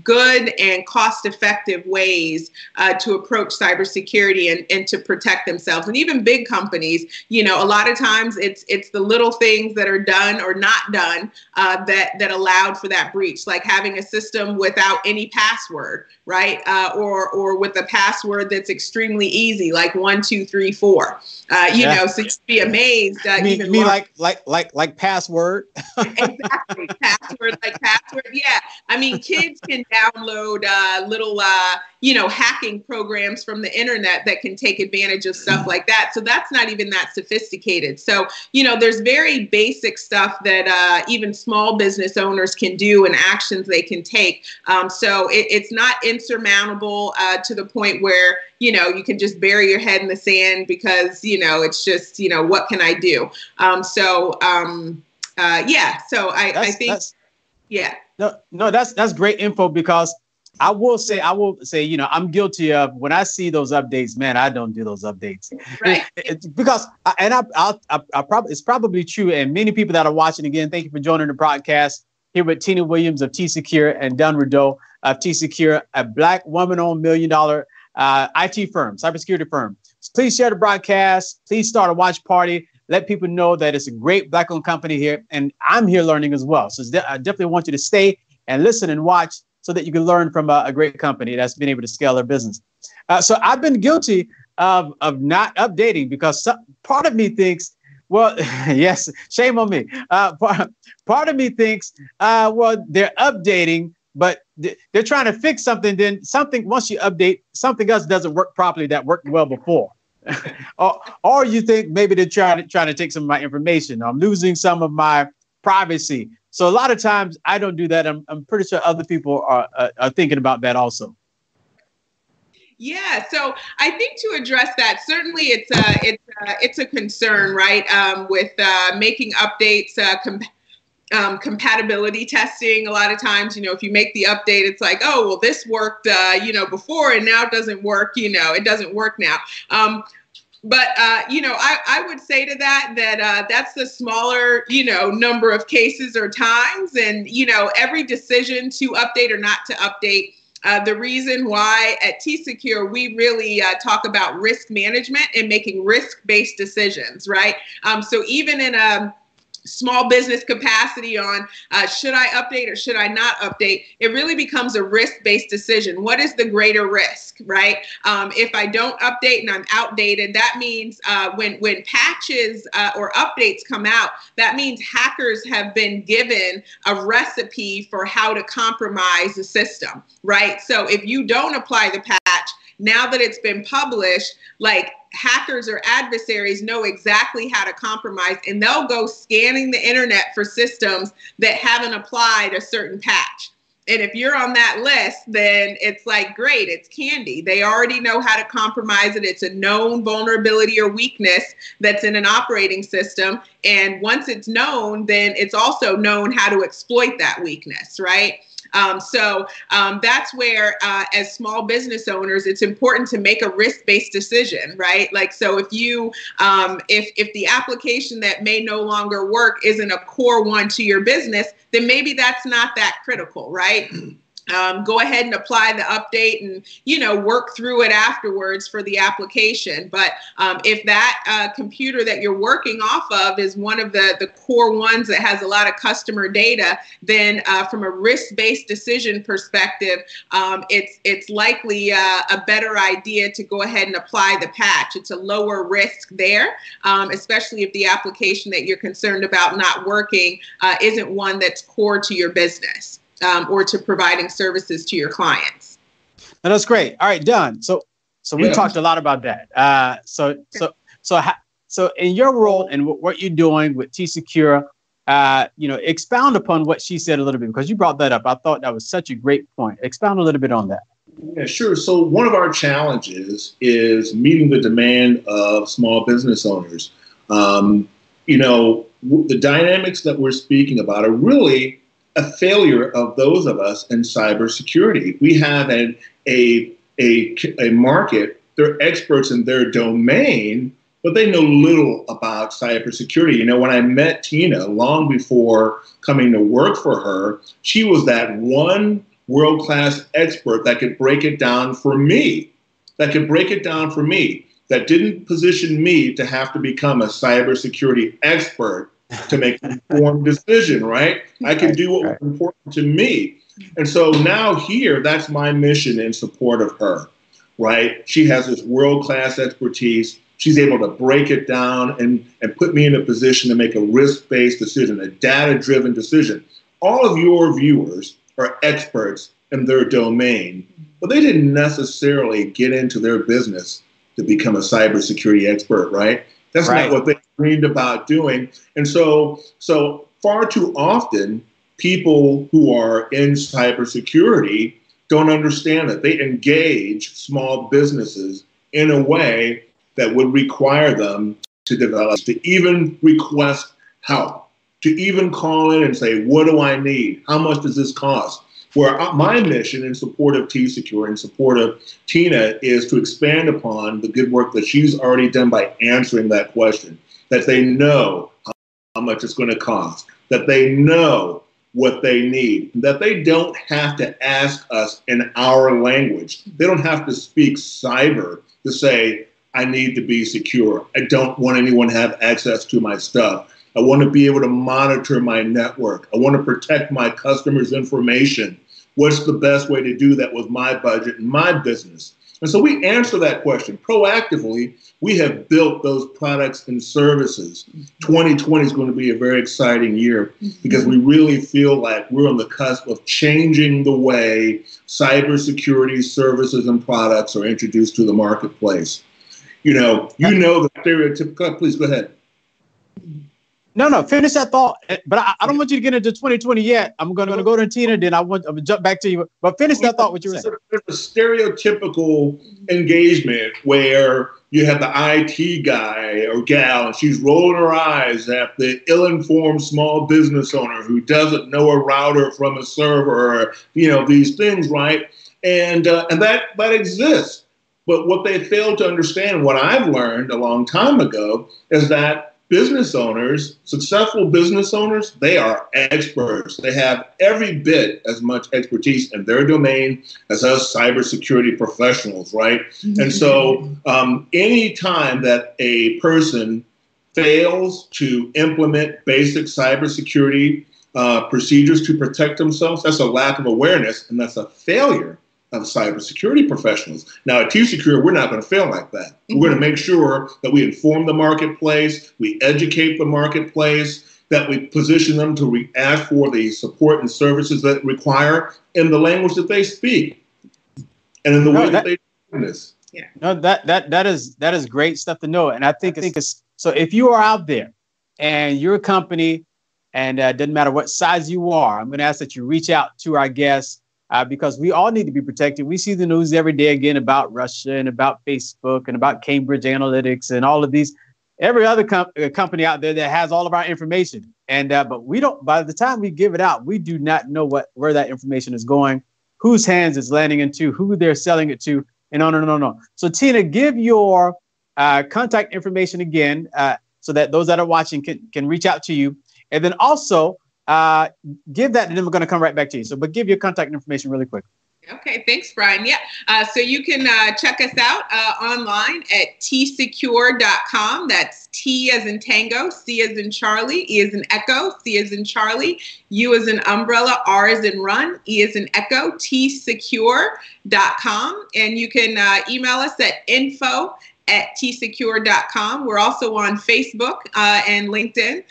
good and cost-effective ways to approach cybersecurity and to protect themselves. And even big companies, a lot of times it's the little things that are done or not done that allowed for that breach, like having a system without any password, right? Or with a password that's extremely easy, like 1, 2, 3, 4. So you'd be amazed. Like password. Exactly, password, like password. Yeah, I mean, kids can download little, hacking programs from the internet that can take advantage of stuff like that. So that's not even that sophisticated. So, there's very basic stuff that even small business owners can do and actions they can take. So it's not insurmountable to the point where, you can just bury your head in the sand because, it's just, what can I do? So I think, yeah. No, that's great info, because I will say, I'm guilty of, when I see those updates, man, I don't do those updates. Right. Because it's probably true. And many people that are watching, again, thank you for joining the podcast here with Tina Williams of TCecure and Don Rideau of TCecure, a Black woman-owned $1 million IT firm, cybersecurity firm. So please share the broadcast. Please start a watch party. Let people know that it's a great Black-owned company here, and I'm here learning as well. So I definitely want you to stay and listen and watch so that you can learn from a great company that's been able to scale their business. So I've been guilty of not updating, because part of me thinks, well, yes, shame on me. Part of me thinks, well, they're updating, but they're trying to fix something. Then once you update, something else doesn't work properly that worked well before. or you think maybe they're trying to take some of my information. I'm losing some of my privacy. So a lot of times I don't do that. I'm pretty sure other people are thinking about that also. Yeah, so I think to address that, certainly it's a concern, right? With making updates, compatibility testing. A lot of times, if you make the update, it's like, oh, well, this worked, before, and now it doesn't work. It doesn't work now. But I would say to that that's the smaller, number of cases or times, and every decision to update or not to update. The reason why at TCecure we really talk about risk management and making risk-based decisions, right? So even in a small business capacity on should I update or should I not update, it really becomes a risk-based decision. What is the greater risk, right? If I don't update and I'm outdated, that means when patches or updates come out, that means hackers have been given a recipe for how to compromise the system, right? So if you don't apply the patch, now that it's been published, like hackers or adversaries know exactly how to compromise, and they'll go scanning the internet for systems that haven't applied a certain patch. And if you're on that list, then it's like, great, it's candy. They already know how to compromise it. It's a known vulnerability or weakness that's in an operating system. And once it's known, then it's also known how to exploit that weakness, right? So that's where, as small business owners, it's important to make a risk-based decision, right? Like, so if you, if the application that may no longer work isn't a core one to your business, then maybe that's not that critical, right? Go ahead and apply the update and, work through it afterwards for the application. But if that computer that you're working off of is one of the core ones that has a lot of customer data, then from a risk-based decision perspective, it's likely a better idea to go ahead and apply the patch. It's a lower risk there, especially if the application that you're concerned about not working isn't one that's core to your business. Or to providing services to your clients. And that's great. All right, done. So we talked a lot about that. So in your role and what you're doing with TCecure, expound upon what she said a little bit, because you brought that up. I thought that was such a great point. Expound a little bit on that. Yeah, sure. So one of our challenges is meeting the demand of small business owners. The dynamics that we're speaking about are really a failure of those of us in cybersecurity. We have a market, they're experts in their domain, but they know little about cybersecurity. When I met Tina long before coming to work for her, she was that one world-class expert that could break it down for me, that didn't position me to have to become a cybersecurity expert to make an informed decision, right? I can do what was important to me. And so now here, that's my mission in support of her, right? She has this world-class expertise. She's able to break it down and put me in a position to make a risk-based decision, a data-driven decision. All of your viewers are experts in their domain, but they didn't necessarily get into their business to become a cybersecurity expert, right? That's not what they dreamed about doing. And so far too often, people who are in cybersecurity don't understand that they engage small businesses in a way that would require them to develop, to even request help, to even call in and say, what do I need? How much does this cost? Where my mission in support of TCecure, in support of Tina, is to expand upon the good work that she's already done by answering that question, that they know how much it's going to cost, that they know what they need, that they don't have to ask us in our language. They don't have to speak cyber to say, I need to be secure. I don't want anyone to have access to my stuff. I want to be able to monitor my network. I want to protect my customers' information. What's the best way to do that with my budget and my business? And so we answer that question proactively. We have built those products and services. 2020 is going to be a very exciting year because we really feel like we're on the cusp of changing the way cybersecurity services and products are introduced to the marketplace. The stereotypical, please go ahead. No, finish that thought. But I don't want you to get into 2020 yet. I'm going to go to Tina, then I'm going to jump back to you. But finish that thought, what you were saying. There's a stereotypical engagement where you have the IT guy or gal, and she's rolling her eyes at the ill-informed small business owner who doesn't know a router from a server, or, these things, right? And that exists. But what they fail to understand, what I've learned a long time ago, is that business owners, successful business owners, they are experts. They have every bit as much expertise in their domain as us cybersecurity professionals, right? And so any time that a person fails to implement basic cybersecurity procedures to protect themselves, that's a lack of awareness, and that's a failure of cybersecurity professionals. Now, at TCecure, we're not going to fail like that. We're going to make sure that we inform the marketplace, we educate the marketplace, that we position them to ask for the support and services that require in the language that they speak and in the way that they do this. Yeah. No, that is great stuff to know. And I think it's so if you are out there and you're a company, and it doesn't matter what size you are, I'm going to ask that you reach out to our guests. Because we all need to be protected. We see the news every day again about Russia and about Facebook and about Cambridge Analytics and all of these, every other company out there that has all of our information. And but we don't. By the time we give it out, we do not know where that information is going, whose hands it's landing into, who they're selling it to, and no. So Tina, give your contact information again, so that those that are watching can reach out to you, and then also. Give that, and then we're going to come right back to you. But give your contact information really quick. Okay, thanks, Brian. Yeah, so you can check us out online at TCecure.com. That's T as in Tango, C as in Charlie, E as in Echo, C as in Charlie, U as in Umbrella, R as in Run, E as in Echo, TCecure.com. And you can email us at info@TCecure.com. We're also on Facebook and LinkedIn.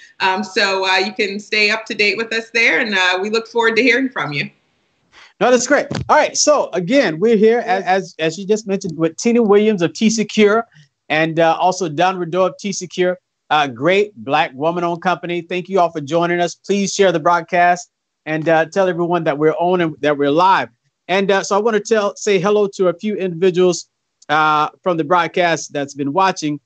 So you can stay up to date with us there, and we look forward to hearing from you. No, that's great. All right. So again, we're here as you just mentioned with Tina Williams of TCecure, and also Don Rideau of TCecure, a great Black woman-owned company. Thank you all for joining us. Please share the broadcast and tell everyone that we're on and that we're live. And so I want to say hello to a few individuals from the broadcast that's been watching.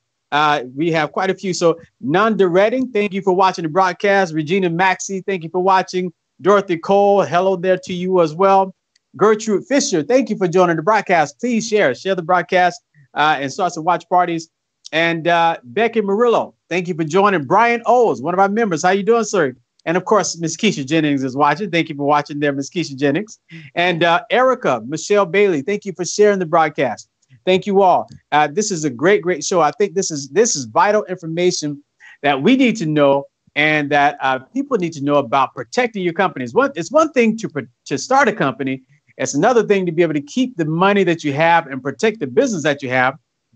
We have quite a few. So Nanda Redding, thank you for watching the broadcast. Regina Maxey, thank you for watching. Dorothy Cole, hello there to you as well. Gertrude Fisher, thank you for joining the broadcast. Please share the broadcast and start some watch parties. And Becky Murillo, thank you for joining. Brian Owes, one of our members. How you doing, sir? And of course, Miss Keisha Jennings is watching. Thank you for watching there, Miss Keisha Jennings. And Erica Michelle Bailey, thank you for sharing the broadcast. Thank you all. This is a great show. I think this is vital information that we need to know, and that people need to know about protecting your companies. It's one thing to start a company. It's another thing to be able to keep the money that you have and protect the business that you have,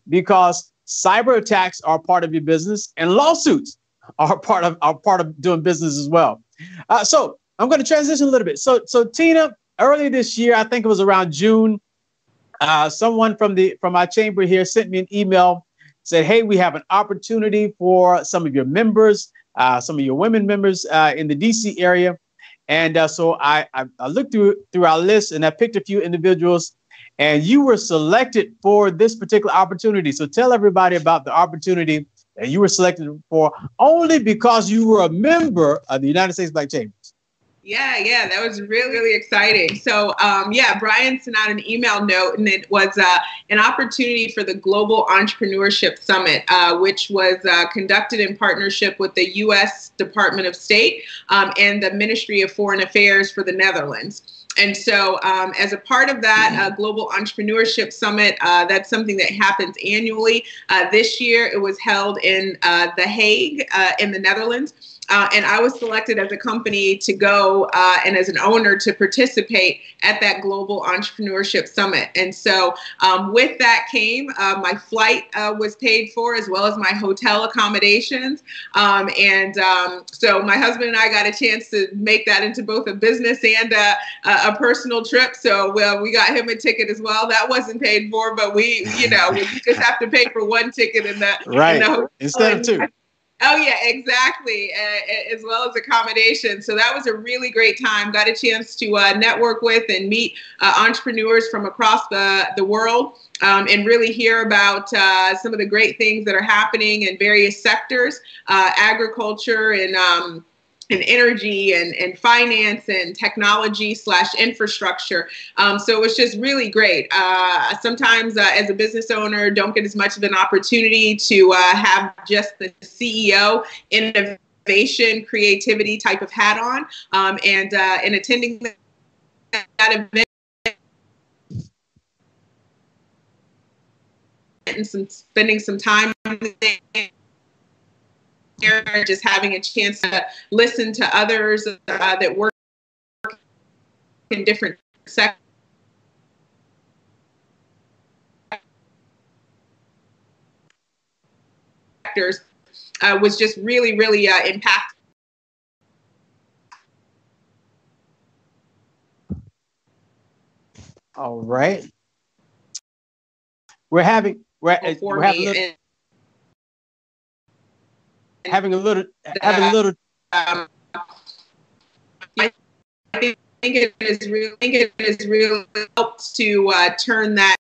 because cyber attacks are part of your business, and lawsuits are part of doing business as well. So I'm going to transition a little bit. So Tina, earlier this year, I think it was around June, someone from our chamber here sent me an email, said, hey, we have an opportunity for some of your members, some of your women members in the DC area. And so I looked through our list, and I picked a few individuals, and you were selected for this particular opportunity. So tell everybody about the opportunity that you were selected for, only because you were a member of the United States Black Chambers. Yeah, that was really, really exciting. So, Brian sent out an email note, and it was an opportunity for the Global Entrepreneurship Summit, which was conducted in partnership with the U.S. Department of State and the Ministry of Foreign Affairs for the Netherlands. And so as a part of that Global Entrepreneurship Summit, that's something that happens annually. This year, it was held in The Hague in the Netherlands. And I was selected as a company to go and as an owner to participate at that Global Entrepreneurship Summit. And so with that came my flight was paid for, as well as my hotel accommodations. So my husband and I got a chance to make that into both a business and a personal trip. So we got him a ticket as well. That wasn't paid for, but we just have to pay for one ticket in the right in the hotel. Instead of two. Oh yeah, exactly. As well as accommodation. So that was a really great time. Got a chance to network with and meet entrepreneurs from across the world, and really hear about some of the great things that are happening in various sectors, agriculture and energy and finance and technology / infrastructure. So it was just really great. Sometimes as a business owner, don't get as much of an opportunity to have just the CEO innovation, creativity type of hat on. And in attending that event and spending some time there, just having a chance to listen to others that work in different sectors was just really, really impactful. All right. We're having a little I think it has really helped to turn that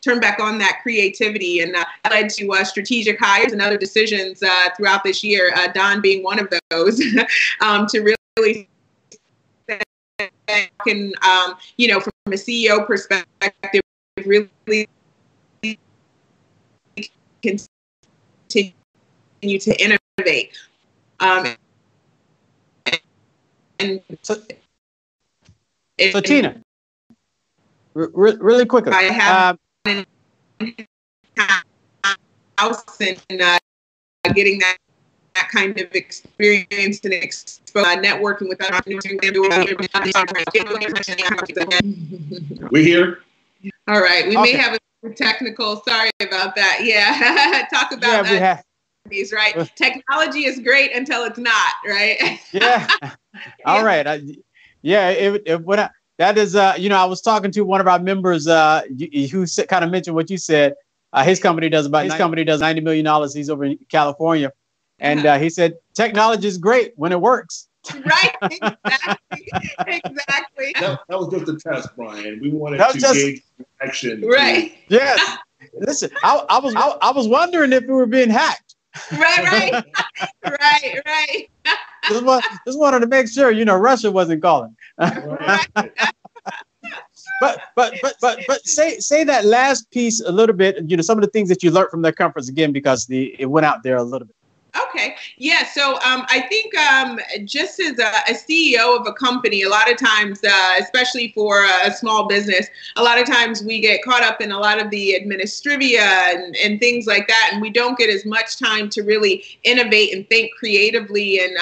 turn back on that creativity, and led to strategic hires and other decisions throughout this year, Don being one of those, to really can, from a CEO perspective, really continue to innovate. So Tina, really quickly, I have house and getting that kind of experience and networking with other entrepreneurs. We here? All right, we may have a technical. Sorry about that. Yeah, talk about that. Right, technology is great until it's not. Right. Yeah. All right. That is, I was talking to one of our members who kind of mentioned what you said. His company does $90 million. He's over in California. And he said, technology is great when it works. Right. Exactly. That was just a test, Brian. We wanted to gauge action. Right. Yes. Listen, I was wondering if we were being hacked. Right. Just wanted to make sure, Russia wasn't calling. Right. But say that last piece a little bit, some of the things that you learned from that conference again, because it went out there a little bit. Okay. Yeah. So I think just as a CEO of a company, a lot of times, especially for a small business, a lot of times we get caught up in a lot of the administrivia and things like that. And we don't get as much time to really innovate and think creatively and,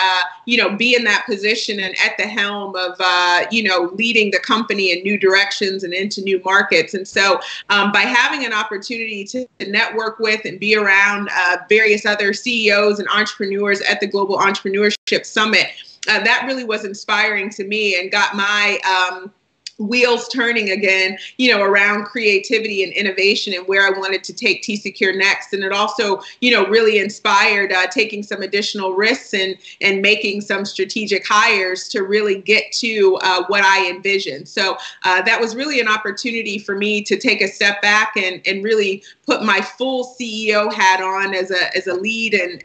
be in that position and at the helm of, leading the company in new directions and into new markets. And so by having an opportunity to network with and be around various other CEOs and entrepreneurs at the Global Entrepreneurship Summit, that really was inspiring to me and got my wheels turning again, around creativity and innovation and where I wanted to take TCecure next. And it also, really inspired taking some additional risks and making some strategic hires to really get to what I envisioned. So that was really an opportunity for me to take a step back and really put my full CEO hat on as a lead and,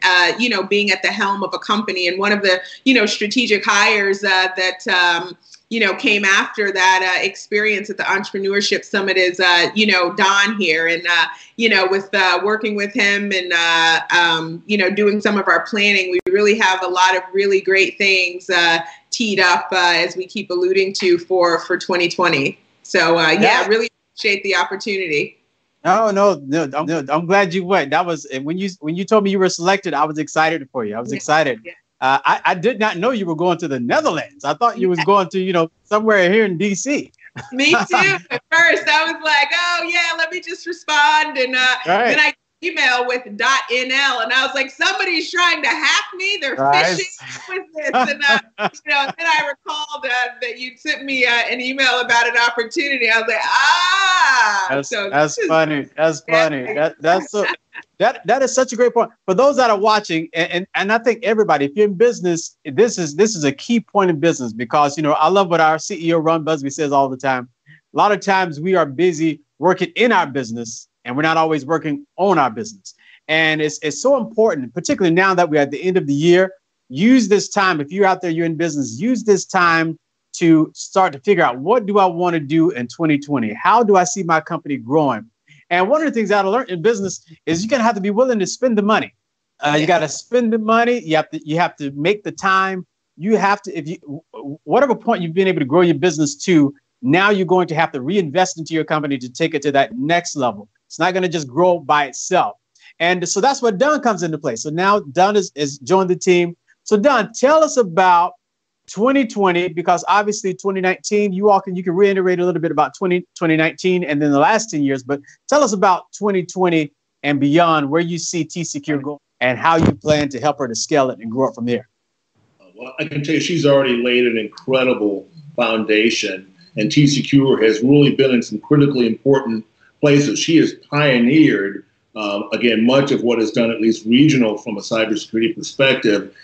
being at the helm of a company. And one of the, strategic hires that came after that experience at the Entrepreneurship Summit is, Don here. And, with working with him and, doing some of our planning, we really have a lot of really great things teed up as we keep alluding to for 2020. So, really appreciate the opportunity. No, I'm glad you went. That was when you told me you were selected, I was excited for you. I was excited. Yeah. I did not know you were going to the Netherlands. I thought you was going to, somewhere here in DC. Me too. At first, I was like, oh yeah, let me just respond. And then I email with .nl, and I was like, somebody's trying to hack me. They're phishing with this. And then I recalled that you sent me an email about an opportunity. I was like, That's funny. That's funny. That's so. That is such a great point. For those that are watching, and I think everybody, if you're in business, this is a key point in business, because, I love what our CEO, Ron Busby, says all the time. A lot of times we are busy working in our business and we're not always working on our business. And it's so important, particularly now that we're at the end of the year. Use this time. If you're out there, you're in business, use this time to start to figure out, what do I want to do in 2020? How do I see my company growing? And one of the things that I learned in business is you're going to have to be willing to spend the money. You got to spend the money. You have to make the time. You have to, whatever point you've been able to grow your business to, now you're going to have to reinvest into your company to take it to that next level. It's not going to just grow by itself. And so that's where Don comes into play. So now Don is joined the team. So Don, tell us about 2020, because obviously 2019, you can reiterate a little bit about 2019 and then the last 10 years, but tell us about 2020 and beyond, where you see TCecure going and how you plan to help her to scale it and grow it from there. Well, I can tell you, she's already laid an incredible foundation, and TCecure has really been in some critically important places. She has pioneered, again, much of what is done, at least regional from a cybersecurity perspective.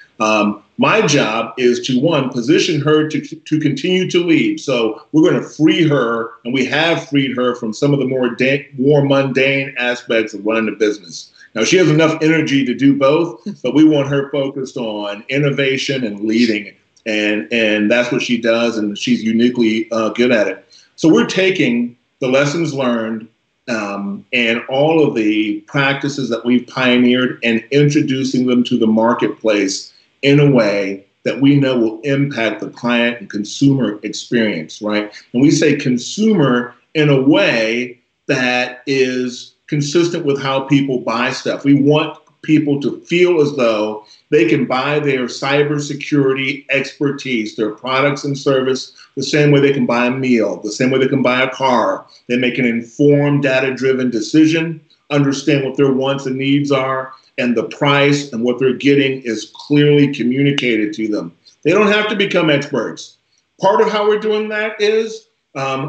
My job is to, one, position her to continue to lead. So we're going to free her, and we have freed her from some of the more mundane aspects of running a business. Now, she has enough energy to do both, but we want her focused on innovation and leading. And that's what she does, and she's uniquely good at it. So we're taking the lessons learned and all of the practices that we've pioneered and introducing them to the marketplace in a way that we know will impact the client and consumer experience, right? And we say consumer in a way that is consistent with how people buy stuff. We want people to feel as though they can buy their cybersecurity expertise, their products and service, the same way they can buy a meal, the same way they can buy a car. They make an informed, data-driven decision, understand what their wants and needs are, and the price and what they're getting is clearly communicated to them. They don't have to become experts. Part of how we're doing that is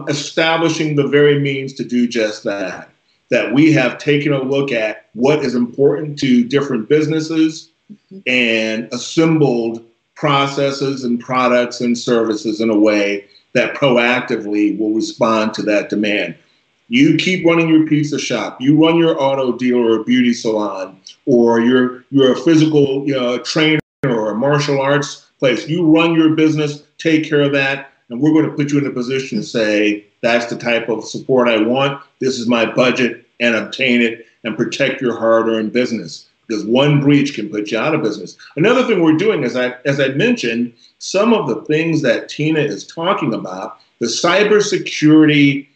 establishing the very means to do just that. That we have taken a look at what is important to different businesses and assembled processes and products and services in a way that proactively will respond to that demand. You keep running your pizza shop, you run your auto dealer or beauty salon, or you're a physical trainer or a martial arts place. You run your business, take care of that, and we're going to put you in a position to say, that's the type of support I want. This is my budget, and obtain it and protect your hard-earned business, because one breach can put you out of business. Another thing we're doing, as I mentioned, some of the things that Tina is talking about, the cybersecurity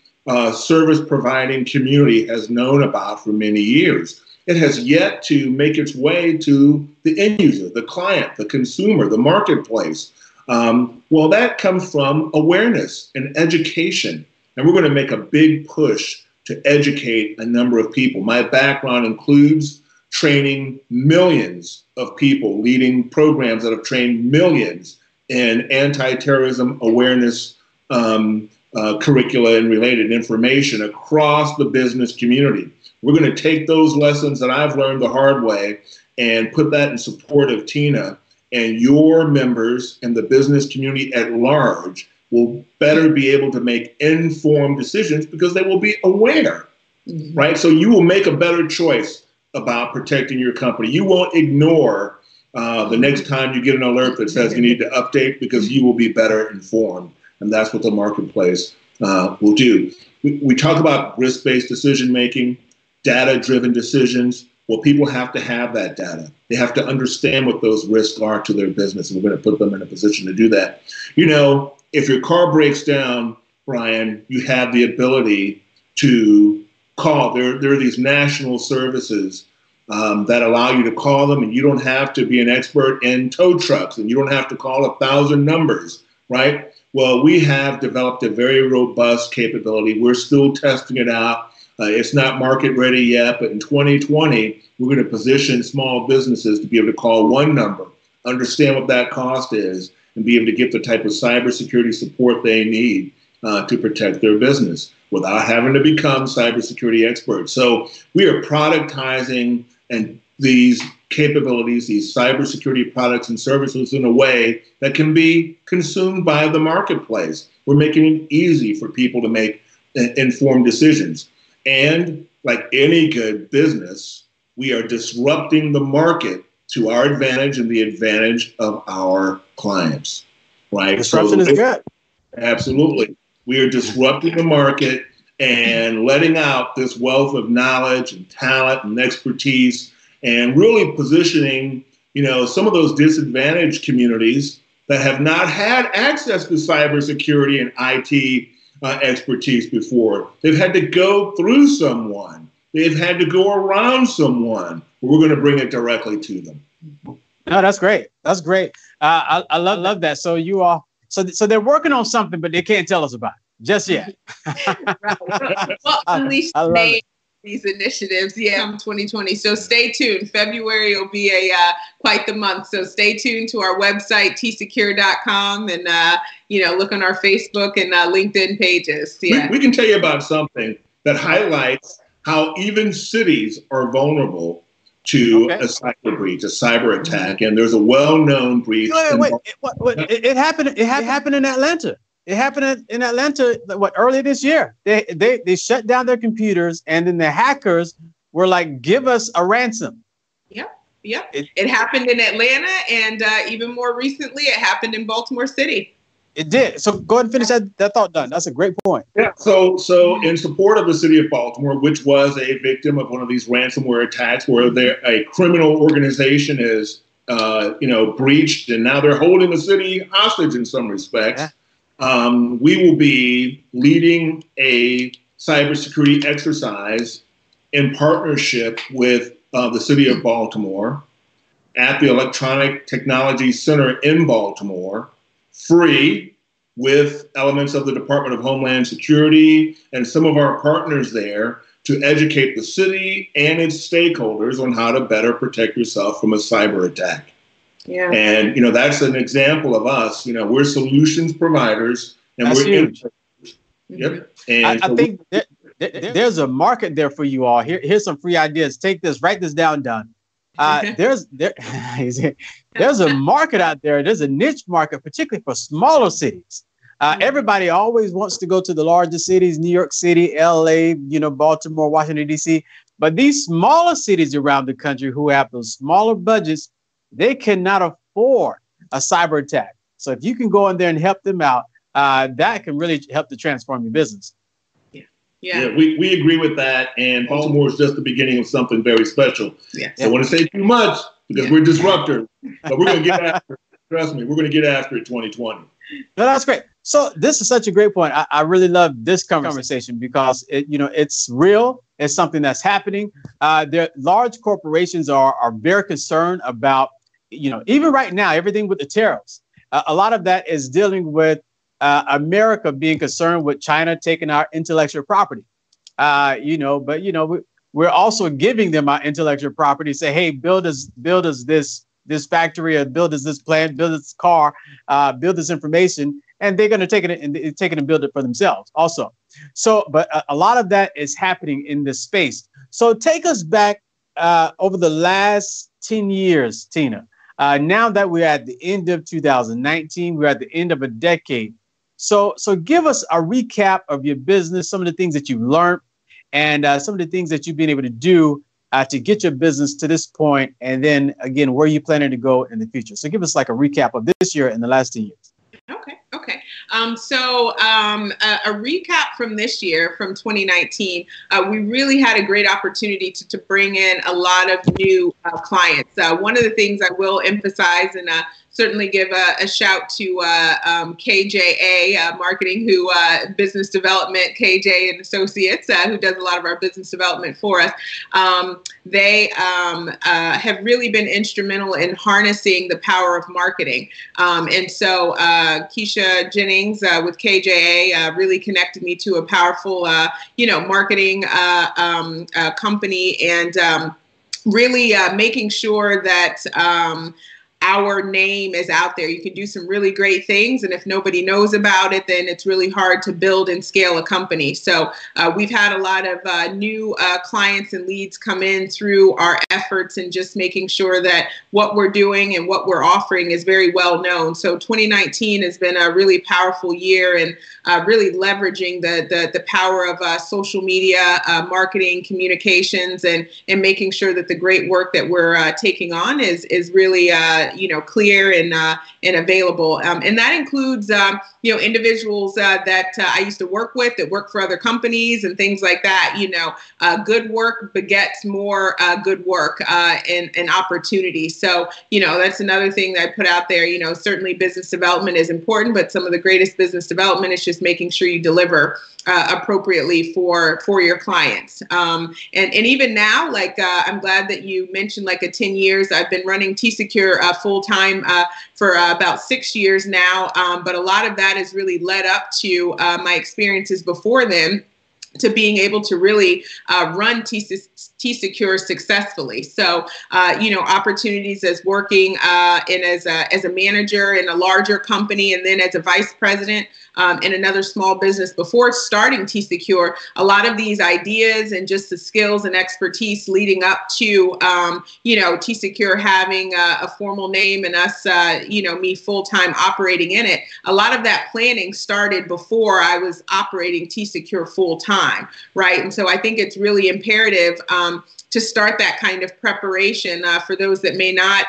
service providing community has known about for many years. It has yet to make its way to the end user, the client, the consumer, the marketplace. Well, that comes from awareness and education. And we're going to make a big push to educate a number of people. My background includes training millions of people, leading programs that have trained millions in anti-terrorism awareness curricula and related information across the business community. We're going to take those lessons that I've learned the hard way and put that in support of Tina, and your members and the business community at large will better be able to make informed decisions because they will be aware, right? So you will make a better choice about protecting your company. You won't ignore the next time you get an alert that says you need to update, because you will be better informed. And that's what the marketplace will do. We talk about risk-based decision-making, data-driven decisions. Well, people have to have that data. They have to understand what those risks are to their business, and we're going to put them in a position to do that. You know, if your car breaks down, Brian, you have the ability to call. There are these national services that allow you to call them, and you don't have to be an expert in tow trucks, and you don't have to call 1,000 numbers, right? Well, we have developed a very robust capability. We're still testing it out. It's not market ready yet, but in 2020, we're going to position small businesses to be able to call one number, understand what that cost is, and be able to get the type of cybersecurity support they need to protect their business without having to become cybersecurity experts. So we are productizing and these capabilities, these cybersecurity products and services in a way that can be consumed by the marketplace. We're making it easy for people to make informed decisions. And like any good business, we are disrupting the market to our advantage and the advantage of our clients, right? Disruption is good. Absolutely. We are disrupting the market and letting out this wealth of knowledge and talent and expertise, and really positioning, some of those disadvantaged communities that have not had access to cybersecurity and IT expertise before. They've had to go through someone. They've had to go around someone. We're going to bring it directly to them. No, that's great. That's great. I love that. So you are so they're working on something, but they can't tell us about it just yet. Well, unleash these initiatives, in 2020. So stay tuned. February will be quite the month. So stay tuned to our website, TCecure.com, and look on our Facebook and LinkedIn pages. Yeah. We can tell you about something that highlights how even cities are vulnerable to a cyber breach, a cyber attack, and there's a well-known breach. Wait. It happened. It happened in Atlanta. It happened in Atlanta. Earlier this year? They shut down their computers, and then the hackers were like, "Give us a ransom." Yep. It happened in Atlanta, and even more recently, it happened in Baltimore City. It did. So go ahead and finish that thought, Don. That's a great point. Yeah. So in support of the city of Baltimore, which was a victim of one of these ransomware attacks, where a criminal organization is, breached, and now they're holding the city hostage in some respects. Yeah. We will be leading a cybersecurity exercise in partnership with the city of Baltimore at the Electronic Technology Center in Baltimore, free, with elements of the Department of Homeland Security and some of our partners there to educate the city and its stakeholders on how to better protect yourself from a cyber attack. Yeah. And, that's an example of us. We're solutions providers, and That's we're huge. Yep. And I think there's a market there for you all. Here's some free ideas. Take this, write this down, Don. There's a market out there. There's a niche market, particularly for smaller cities. Everybody always wants to go to the larger cities, New York City, LA, Baltimore, Washington, D.C. But these smaller cities around the country who have those smaller budgets, they cannot afford a cyber attack. So if you can go in there and help them out, that can really help to transform your business. Yeah, we agree with that. And Baltimore is just the beginning of something very special. Yeah. So I want to say too much because we're disruptors, but we're going to get after it. Trust me, we're going to get after it 2020. No, that's great. So this is such a great point. I really love this conversation because it's real. It's something that's happening. Large corporations are very concerned about, even right now, everything with the tariffs. A lot of that is dealing with America being concerned with China taking our intellectual property. We're also giving them our intellectual property. Say, hey, build us this factory, or build us this plant, build this car, build this information, and they're going to take it and build it for themselves also. So, but a lot of that is happening in this space. So take us back over the last 10 years, Tina. Now that we're at the end of 2019, we're at the end of a decade. So give us a recap of your business, some of the things that you've learned, and some of the things that you've been able to do to get your business to this point, and then again, where you planning to go in the future. So give us like a recap of this year and the last 10 years. Okay. A recap from this year, from 2019, we really had a great opportunity to bring in a lot of new clients. One of the things I will emphasize and certainly give a shout to KJA Marketing, who business development, KJ and Associates, who does a lot of our business development for us. They have really been instrumental in harnessing the power of marketing. And so Keisha Jennings with KJA really connected me to a powerful, marketing company, and really making sure that our name is out there. You can do some really great things, and if nobody knows about it, then it's really hard to build and scale a company. So we've had a lot of new clients and leads come in through our efforts and just making sure that what we're doing and what we're offering is very well known. So 2019 has been a really powerful year, and really leveraging the power of social media, marketing, communications, and making sure that the great work that we're taking on is really clear and available. And that includes individuals that I used to work with that work for other companies and things like that. Good work begets more good work and opportunity. So that's another thing that I put out there. Certainly business development is important, but some of the greatest business development is just making sure you deliver appropriately for your clients. And even now, I'm glad that you mentioned a 10 years. I've been running TCecure full time for about 6 years now. But a lot of that has really led up to my experiences before then, to being able to really run TCecure successfully. So, opportunities as working as a manager in a larger company, and then as a vice president in another small business before starting TCecure, a lot of these ideas and just the skills and expertise leading up to, TCecure having a formal name and us, me full-time operating in it. A lot of that planning started before I was operating TCecure full-time, right? And so I think it's really imperative to start that kind of preparation for those that may not,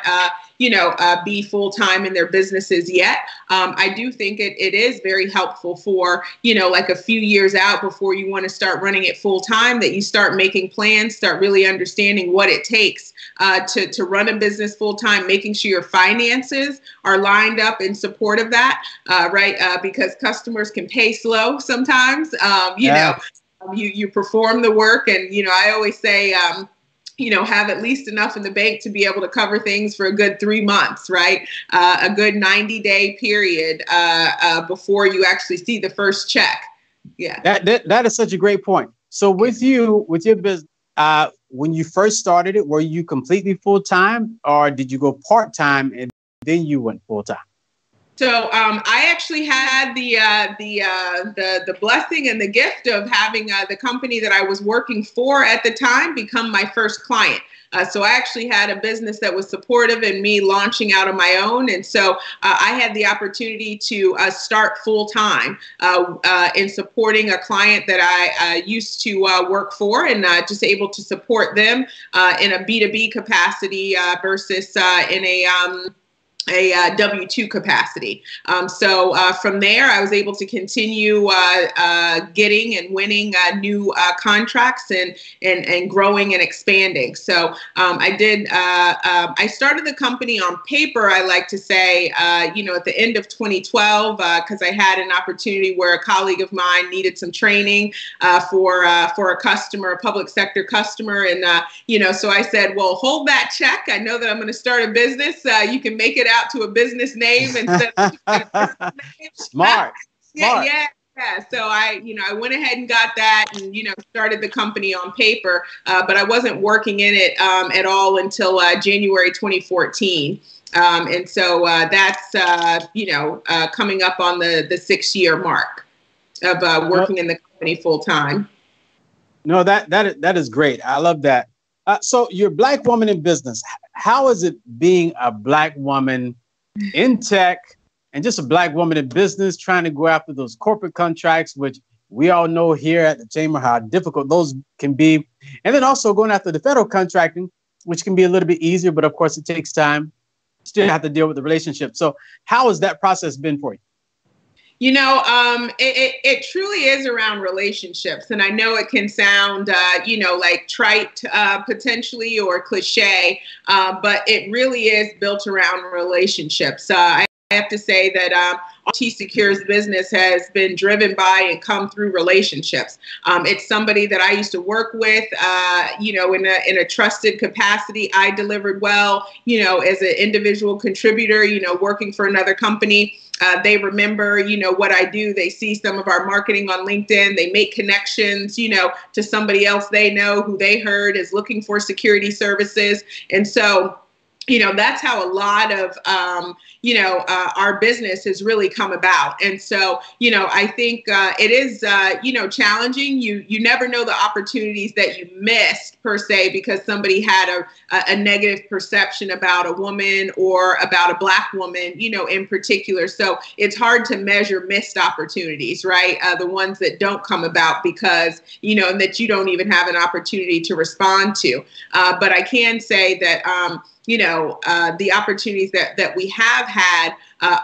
be full-time in their businesses yet. I do think it is very helpful for, a few years out before you want to start running it full-time, that you start making plans, start really understanding what it takes to run a business full-time, making sure your finances are lined up in support of that, right? Because customers can pay slow sometimes. You perform the work, and I always say have at least enough in the bank to be able to cover things for a good 3 months, right? A good 90-day period before you actually see the first check. Yeah, that is such a great point. So with your business, when you first started it, were you completely full time, or did you go part time and then you went full time? So I actually had the blessing and the gift of having the company that I was working for at the time become my first client. So I actually had a business that was supportive in me launching out of my own. And so I had the opportunity to start full time in supporting a client that I used to work for, and just able to support them in a B2B capacity versus in a W-2 capacity. So from there, I was able to continue getting and winning new contracts and growing and expanding. So I started the company on paper, I like to say, at the end of 2012, because I had an opportunity where a colleague of mine needed some training for a customer, a public sector customer. And, so I said, well, hold that check. I know that I'm going to start a business. You can make it out to a business name instead of Smart. Yeah. So I went ahead and got that, and started the company on paper, but I wasn't working in it at all until January 2014. And so that's coming up on the 6-year mark of working in the company full time. No, that is great. I love that. So you're a Black woman in business. How is it being a Black woman in tech and just a Black woman in business trying to go after those corporate contracts, which we all know here at the Chamber how difficult those can be. And then also going after the federal contracting, which can be a little bit easier, but of course it takes time. Still have to deal with the relationship. So how has that process been for you? It truly is around relationships. And I know it can sound, like trite potentially or cliche, but it really is built around relationships. I have to say that TCecure's business has been driven by and come through relationships. It's somebody that I used to work with, in a trusted capacity. I delivered well, as an individual contributor, working for another company. They remember, what I do. They see some of our marketing on LinkedIn. They make connections, to somebody else they know who they heard is looking for security services. And so that's how a lot of, our business has really come about. And so, I think it is, challenging. You never know the opportunities that you missed per se, because somebody had a negative perception about a woman or about a Black woman, in particular. So it's hard to measure missed opportunities, right? The ones that don't come about because, and that you don't even have an opportunity to respond to. But I can say that, the opportunities that we have had,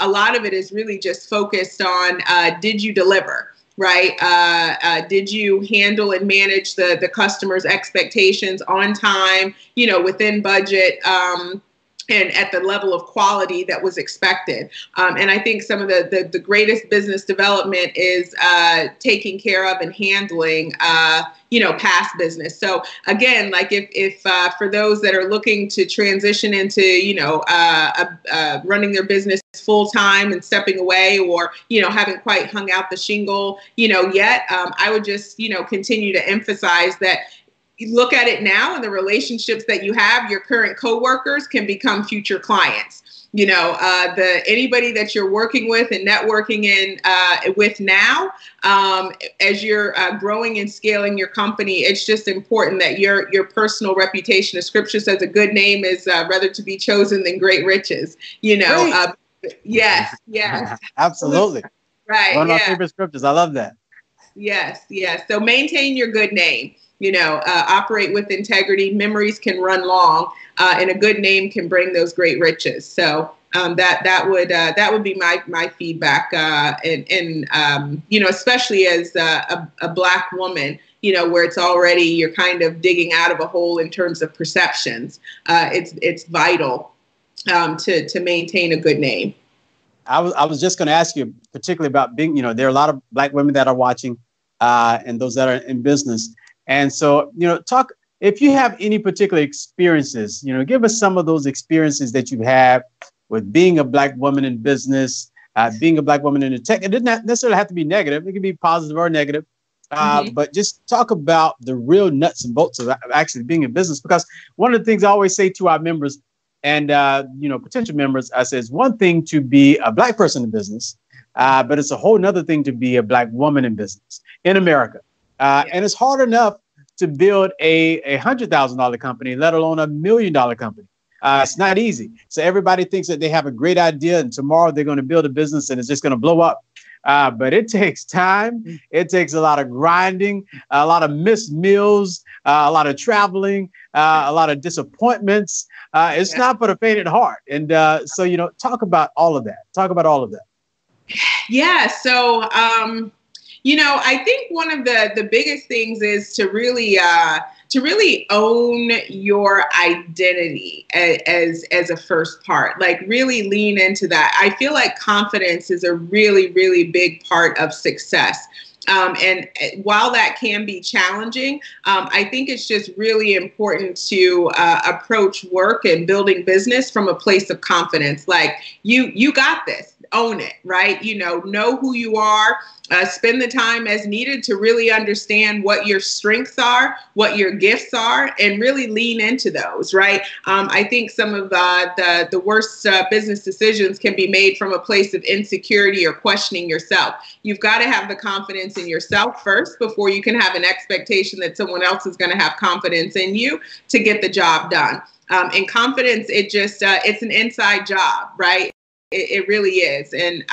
a lot of it is really just focused on, did you deliver, right? Did you handle and manage the customer's expectations on time, within budget, and at the level of quality that was expected. And I think some of the greatest business development is taking care of and handling, past business. So again, like if for those that are looking to transition into, running their business full time and stepping away, or, haven't quite hung out the shingle, yet, I would just, continue to emphasize that you look at it now, and the relationships that you have, your current coworkers can become future clients. Anybody that you're working with and networking with now, as you're growing and scaling your company, it's just important that your personal reputation, as Scripture says, a good name is rather to be chosen than great riches. Yes. Absolutely. Right. One of my favorite scriptures. I love that. Yes. So maintain your good name. Operate with integrity. Memories can run long, and a good name can bring those great riches. So that would be my feedback, and especially as a Black woman, where it's already, you're kind of digging out of a hole in terms of perceptions. It's vital to maintain a good name. I was just going to ask you particularly about being, there are a lot of Black women that are watching, and those that are in business. And so, talk, if you have any particular experiences, give us some of those experiences that you've had with being a Black woman in business, being a Black woman in the tech. It doesn't necessarily have to be negative. It can be positive or negative. But just talk about the real nuts and bolts of actually being in business. Because one of the things I always say to our members and, potential members, I say it's one thing to be a Black person in business, but it's a whole nother thing to be a Black woman in business in America. And it's hard enough to build a $100,000 company, let alone $1 million company. It's not easy. So everybody thinks that they have a great idea and tomorrow they're going to build a business and it's just going to blow up. But it takes time. It takes a lot of grinding, a lot of missed meals, a lot of traveling, a lot of disappointments. It's not for the faint at heart. And so, talk about all of that. Talk about all of that. Yeah. So, I think one of the biggest things is to really own your identity as a first part, like really lean into that. I feel like confidence is a really, really big part of success. And while that can be challenging, I think it's just really important to approach work and building business from a place of confidence. Like you got this, own it, right? Know who you are. Spend the time as needed to really understand what your strengths are, what your gifts are, and really lean into those, right? I think some of the worst business decisions can be made from a place of insecurity or questioning yourself. You've got to have the confidence in yourself first before you can have an expectation that someone else is going to have confidence in you to get the job done. And confidence, it's an inside job, right? It really is. And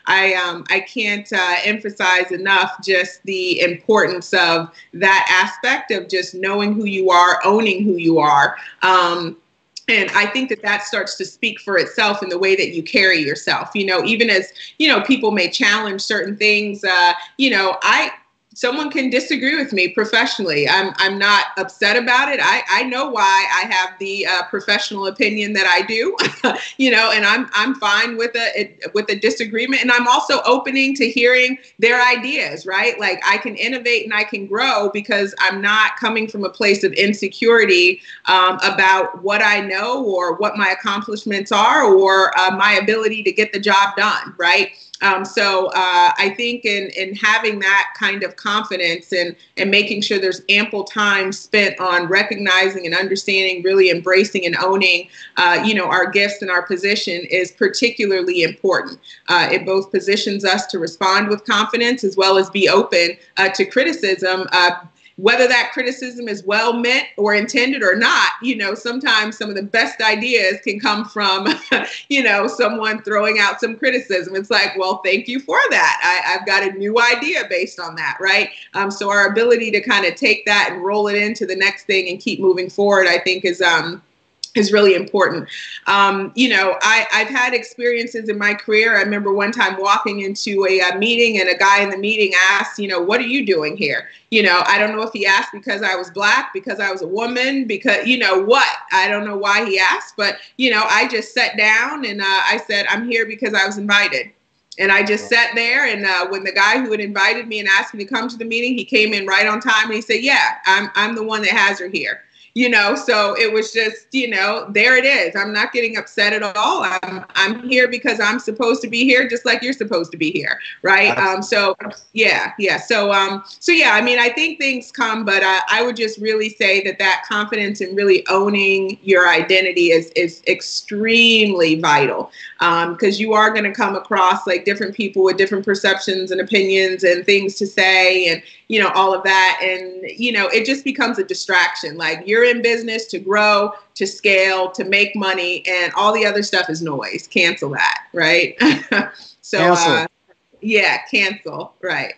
I can't emphasize enough just the importance of that aspect of just knowing who you are, owning who you are. And I think that starts to speak for itself in the way that you carry yourself. Even as, people may challenge certain things, someone can disagree with me professionally. I'm not upset about it. I know why I have the professional opinion that I do, and I'm fine with a disagreement. And I'm also opening to hearing their ideas, right? Like I can innovate and I can grow because I'm not coming from a place of insecurity about what I know or what my accomplishments are or my ability to get the job done, right? So I think in having that kind of confidence and making sure there's ample time spent on recognizing and understanding, really embracing and owning, our gifts and our position is particularly important. It both positions us to respond with confidence as well as be open to criticism. Whether that criticism is well meant or intended or not, sometimes some of the best ideas can come from, someone throwing out some criticism. It's like, well, thank you for that. I've got a new idea based on that, right? So our ability to kind of take that and roll it into the next thing and keep moving forward, I think is really important. I've had experiences in my career. I remember one time walking into a meeting and a guy in the meeting asked, what are you doing here? I don't know if he asked because I was Black, because I was a woman, because, what? I don't know why he asked, but, I just sat down and I said, I'm here because I was invited. And I just sat there, and when the guy who had invited me and asked me to come to the meeting, he came in right on time and he said, yeah, I'm the one that has her here. So it was just, there it is. I'm not getting upset at all. I'm here because I'm supposed to be here, just like you're supposed to be here, right? So yeah. So I mean, I think things come, but I would just really say that confidence in really owning your identity is extremely vital, because you are going to come across like different people with different perceptions and opinions and things to say, and all of that, and it just becomes a distraction. Like, you're in business to grow, to scale, to make money, and all the other stuff is noise. Cancel that, right? So cancel. Cancel. Right.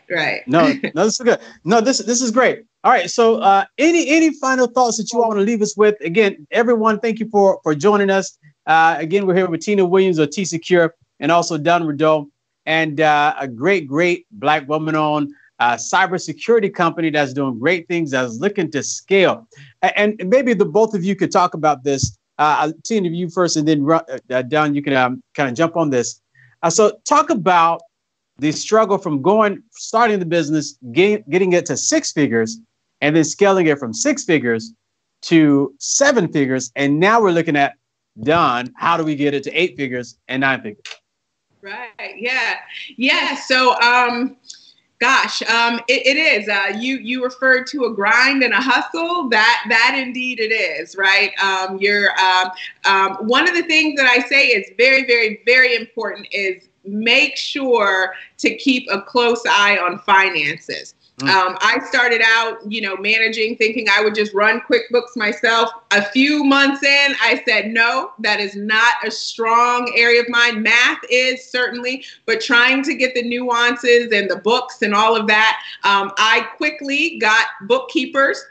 No, this is good. No, this is great. All right. So any final thoughts that you all want to leave us with? Again, everyone, thank you for joining us. Again, we're here with Tina Williams of TCecure, and also Don Rideau, and a great Black woman-owned cybersecurity company that's doing great things, that's looking to scale. And maybe the both of you could talk about this. Tina, you first, and then Don, you can kind of jump on this. So talk about the struggle from starting the business, getting it to 6 figures, and then scaling it from 6 figures to 7 figures. And now we're looking at, Don, how do we get it to 8 figures and 9 figures? Right. Yeah. So, it is. You referred to a grind and a hustle. That indeed it is, right? One of the things that I say is very, very, very important is make sure to keep a close eye on finances. I started out, managing, thinking I would just run QuickBooks myself. A few months in, I said, no, that is not a strong area of mine. Math is certainly, but trying to get the nuances and the books and all of that, I quickly got bookkeepers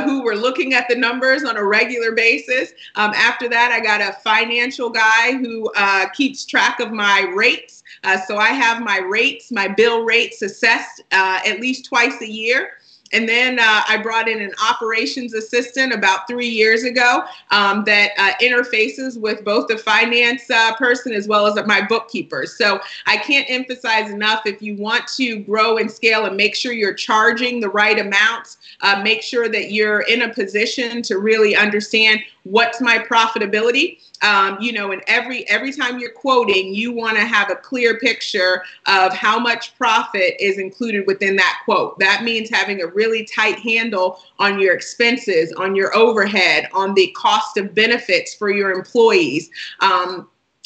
who were looking at the numbers on a regular basis. After that, I got a financial guy who keeps track of my rates. So I have my bill rates assessed at least twice a year. And then I brought in an operations assistant about 3 years ago that interfaces with both the finance person as well as my bookkeepers. So I can't emphasize enough, if you want to grow and scale and make sure you're charging the right amounts, make sure that you're in a position to really understand what's my profitability. And every time you're quoting, you want to have a clear picture of how much profit is included within that quote. That means having a really tight handle on your expenses, on your overhead, on the cost of benefits for your employees.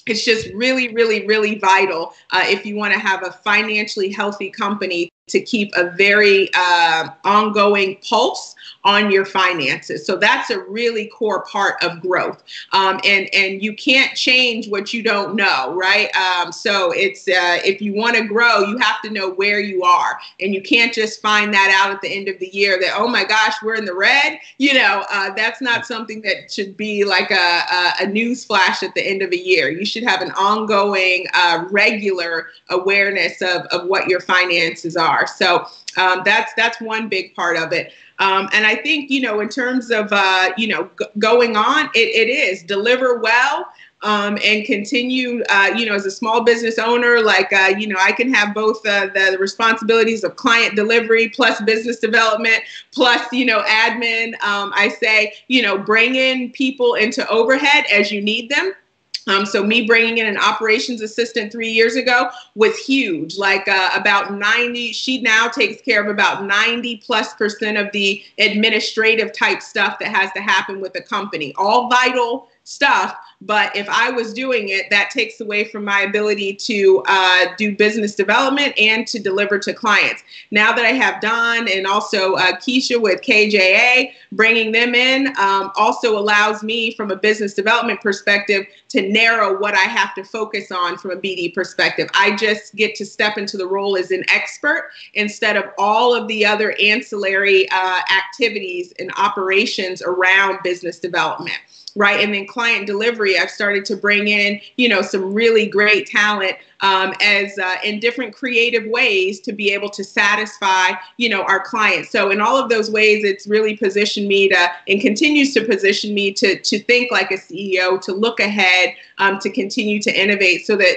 It's just really, really, really vital if you want to have a financially healthy company to keep a very ongoing pulse on your finances. So that's a really core part of growth. And you can't change what you don't know, right? So it's if you want to grow, you have to know where you are. And you can't just find that out at the end of the year that, oh my gosh, we're in the red. That's not something that should be like a news flash at the end of a year. You should have an ongoing, regular awareness of what your finances are. So that's one big part of it. And I think, in terms of, going on, it is deliver well and continue, as a small business owner, I can have both the responsibilities of client delivery plus business development plus, admin. I say, bring in people into overhead as you need them. So me bringing in an operations assistant 3 years ago was huge. Like about 90, she now takes care of about 90+% of the administrative type stuff that has to happen with the company. All vital stuff, but if I was doing it, that takes away from my ability to do business development and to deliver to clients. Now that I have Don and also Keisha with KJA, bringing them in also allows me from a business development perspective to narrow what I have to focus on from a BD perspective. I just get to step into the role as an expert instead of all of the other ancillary activities and operations around business development. Right. And then client delivery, I've started to bring in, some really great talent as in different creative ways to be able to satisfy, our clients. So in all of those ways, it's really positioned me to and continues to position me to think like a CEO, to look ahead, to continue to innovate so that,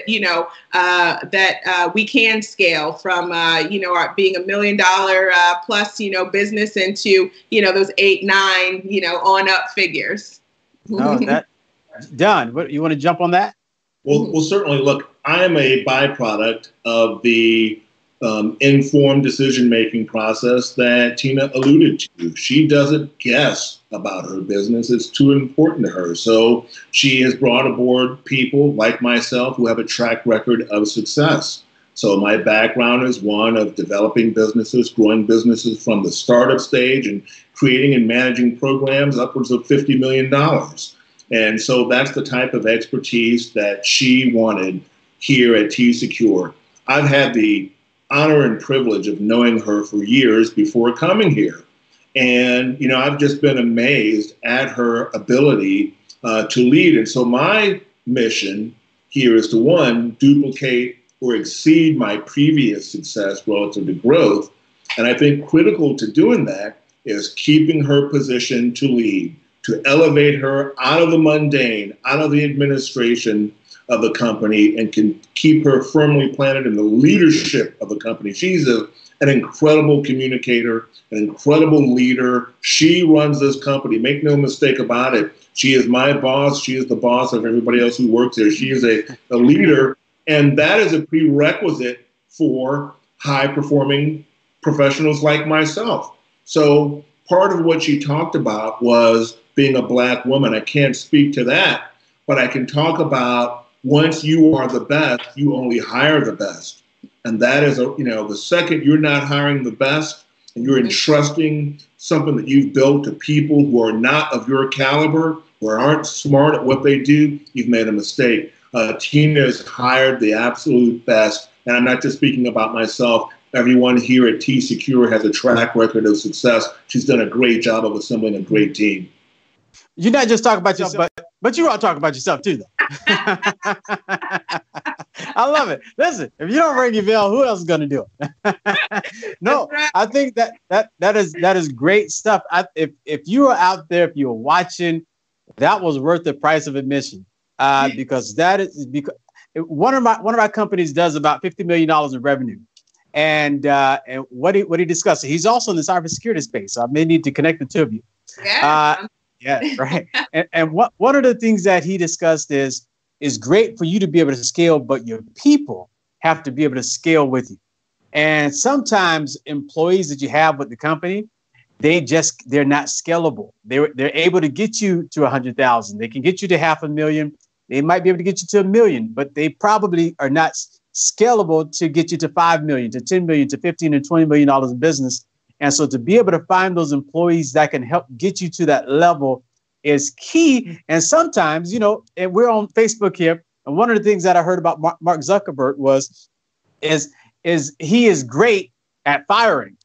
that we can scale from, our being $1 million plus, business into, those 8, 9, on up figures. No, that Don, what you want to jump on that? Well, certainly. Look, I am a byproduct of the informed decision-making process that Tina alluded to. She doesn't guess about her business. It's too important to her. So she has brought aboard people like myself who have a track record of success. So my background is one of developing businesses, growing businesses from the startup stage and creating and managing programs upwards of $50 million. And so that's the type of expertise that she wanted here at TCecure. I've had the honor and privilege of knowing her for years before coming here. And, I've just been amazed at her ability to lead. And so my mission here is to, one, duplicate or exceed my previous success relative to growth. And I think critical to doing that is keeping her position to lead, to elevate her out of the mundane, out of the administration of the company, and can keep her firmly planted in the leadership of the company. She's an incredible communicator, an incredible leader. She runs this company. Make no mistake about it. She is my boss. She is the boss of everybody else who works here. She is a leader. And that is a prerequisite for high-performing professionals like myself. So part of what she talked about was being a Black woman. I can't speak to that, but I can talk about once you are the best, you only hire the best. And that is, the second you're not hiring the best and you're entrusting something that you've built to people who are not of your caliber, who aren't smart at what they do, you've made a mistake. Tina has hired the absolute best. And I'm not just speaking about myself. Everyone here at TCecure has a track record of success. She's done a great job of assembling a great team. You're not just talking about yourself, but you are talking about yourself too, though. I love it. Listen, if you don't ring your bell, who else is going to do it? No, I think that is great stuff. If you are out there, if you're watching, that was worth the price of admission. Because one of our companies does about $50 million in revenue, and what he discussed. He's also in the cybersecurity space, so I may need to connect the two of you. Yeah, right. And one of the things that he discussed is great for you to be able to scale, but your people have to be able to scale with you. And sometimes employees that you have with the company, they're not scalable. They're able to get you to 100,000. They can get you to $500,000. They might be able to get you to $1 million, but they probably are not scalable to get you to $5 million, to $10 million, to $15 and $20 million in business. And so to be able to find those employees that can help get you to that level is key. And sometimes, and we're on Facebook here, and one of the things that I heard about Mark Zuckerberg is he is great at firing.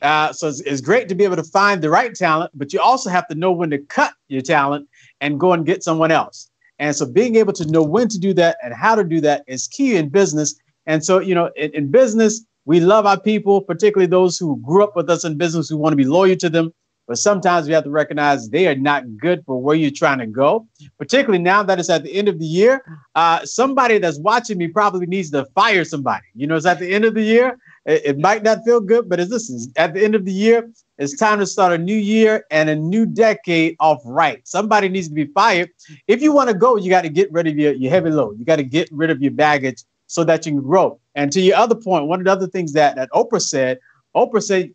So it's great to be able to find the right talent, but you also have to know when to cut your talent and go and get someone else. And so being able to know when to do that and how to do that is key in business. And so, in business, we love our people, particularly those who grew up with us in business, who want to be loyal to them. But sometimes we have to recognize they are not good for where you're trying to go, particularly now that it's at the end of the year. Somebody that's watching me probably needs to fire somebody. It's at the end of the year. It might not feel good, but this is at the end of the year. It's time to start a new year and a new decade off right. Somebody needs to be fired. If you want to go, you got to get rid of your heavy load. You got to get rid of your baggage so that you can grow. And to your other point, one of the other things that Oprah said,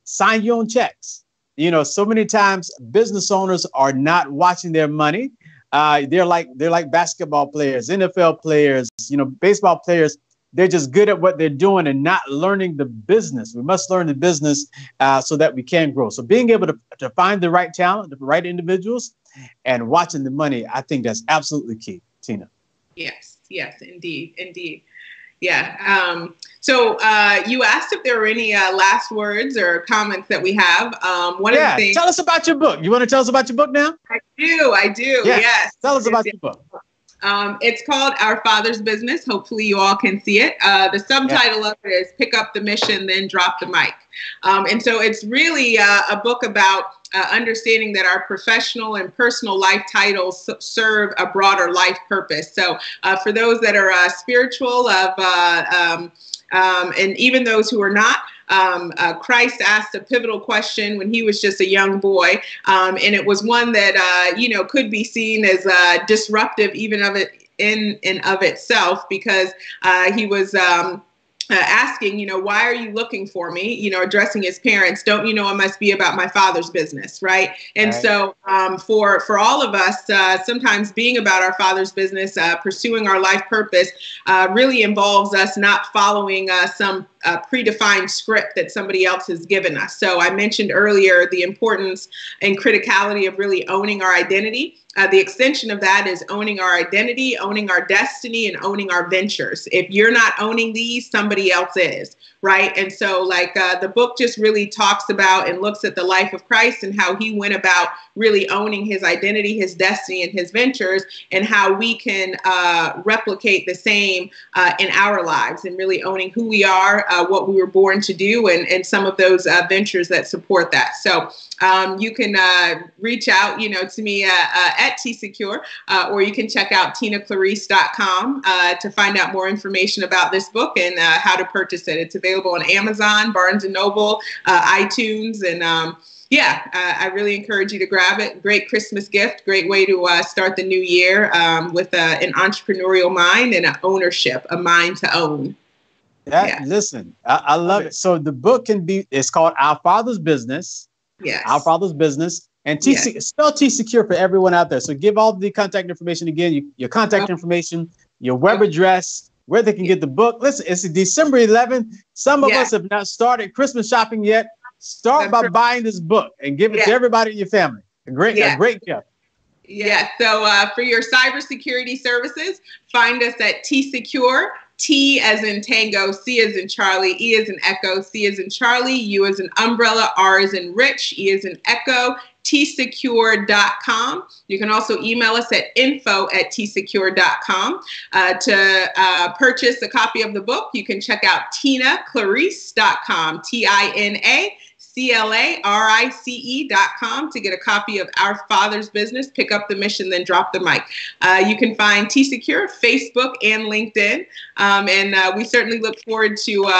sign your own checks. You know, so many times business owners are not watching their money. They're like basketball players, NFL players, you know, baseball players. They're just good at what they're doing and not learning the business. We must learn the business so that we can grow. So being able to find the right talent, the right individuals, and watching the money, I think that's absolutely key, Tina. Yes, indeed. Yeah. So you asked if there were any last words or comments that we have. One of the things. Tell us about your book. You want to tell us about your book now? I do. Yes. Tell us about your book. It's called Our Father's Business. Hopefully you all can see it. The subtitle of it is Pick Up the Mission, Then Drop the Mic. And so it's really a book about understanding that our professional and personal life titles serve a broader life purpose. So for those that are spiritual and even those who are not, Christ asked a pivotal question when he was just a young boy, and it was one that could be seen as disruptive even of it in and of itself, because he was asking, why are you looking for me? Addressing his parents. Don't you know it must be about my Father's business, right? And so for all of us, sometimes being about our Father's business, pursuing our life purpose, really involves us not following some predefined script that somebody else has given us. So I mentioned earlier the importance and criticality of really owning our identity. The extension of that is owning our identity, owning our destiny, and owning our ventures. If you're not owning these, somebody else is, right? And so the book just really talks about and looks at the life of Christ and how he went about really owning his identity, his destiny, and his ventures, and how we can replicate the same in our lives, and really owning who we are, what we were born to do, and some of those ventures that support that. So you can reach out, to me at TCecure, or you can check out tinaclarice.com to find out more information about this book and how to purchase it. It's available on Amazon, Barnes & Noble, iTunes, and I really encourage you to grab it. Great Christmas gift, great way to start the new year with an entrepreneurial mind and an ownership, a mind to own. Listen, I love it. So the book it's called Our Father's Business. Yes. Our Father's Business. And spell TCecure for everyone out there. So give all the contact information again, your contact information, your web address, where they can get the book. Listen, it's December 11th. Some of us have not started Christmas shopping yet. Start by buying this book and give it to everybody in your family. A great gift. Yeah. So for your cybersecurity services, find us at TCecure. T as in Tango, C as in Charlie, E as in Echo, C as in Charlie, U as in Umbrella, R as in Rich, E as in Echo, TCecure.com. You can also email us at info@TCecure.com. To purchase a copy of the book, you can check out tinaclarice.com, TINACLARICE.com to get a copy of Our Father's Business, Pick Up the Mission, Then Drop the Mic. You can find TCecure, Facebook, and LinkedIn. And we certainly look forward to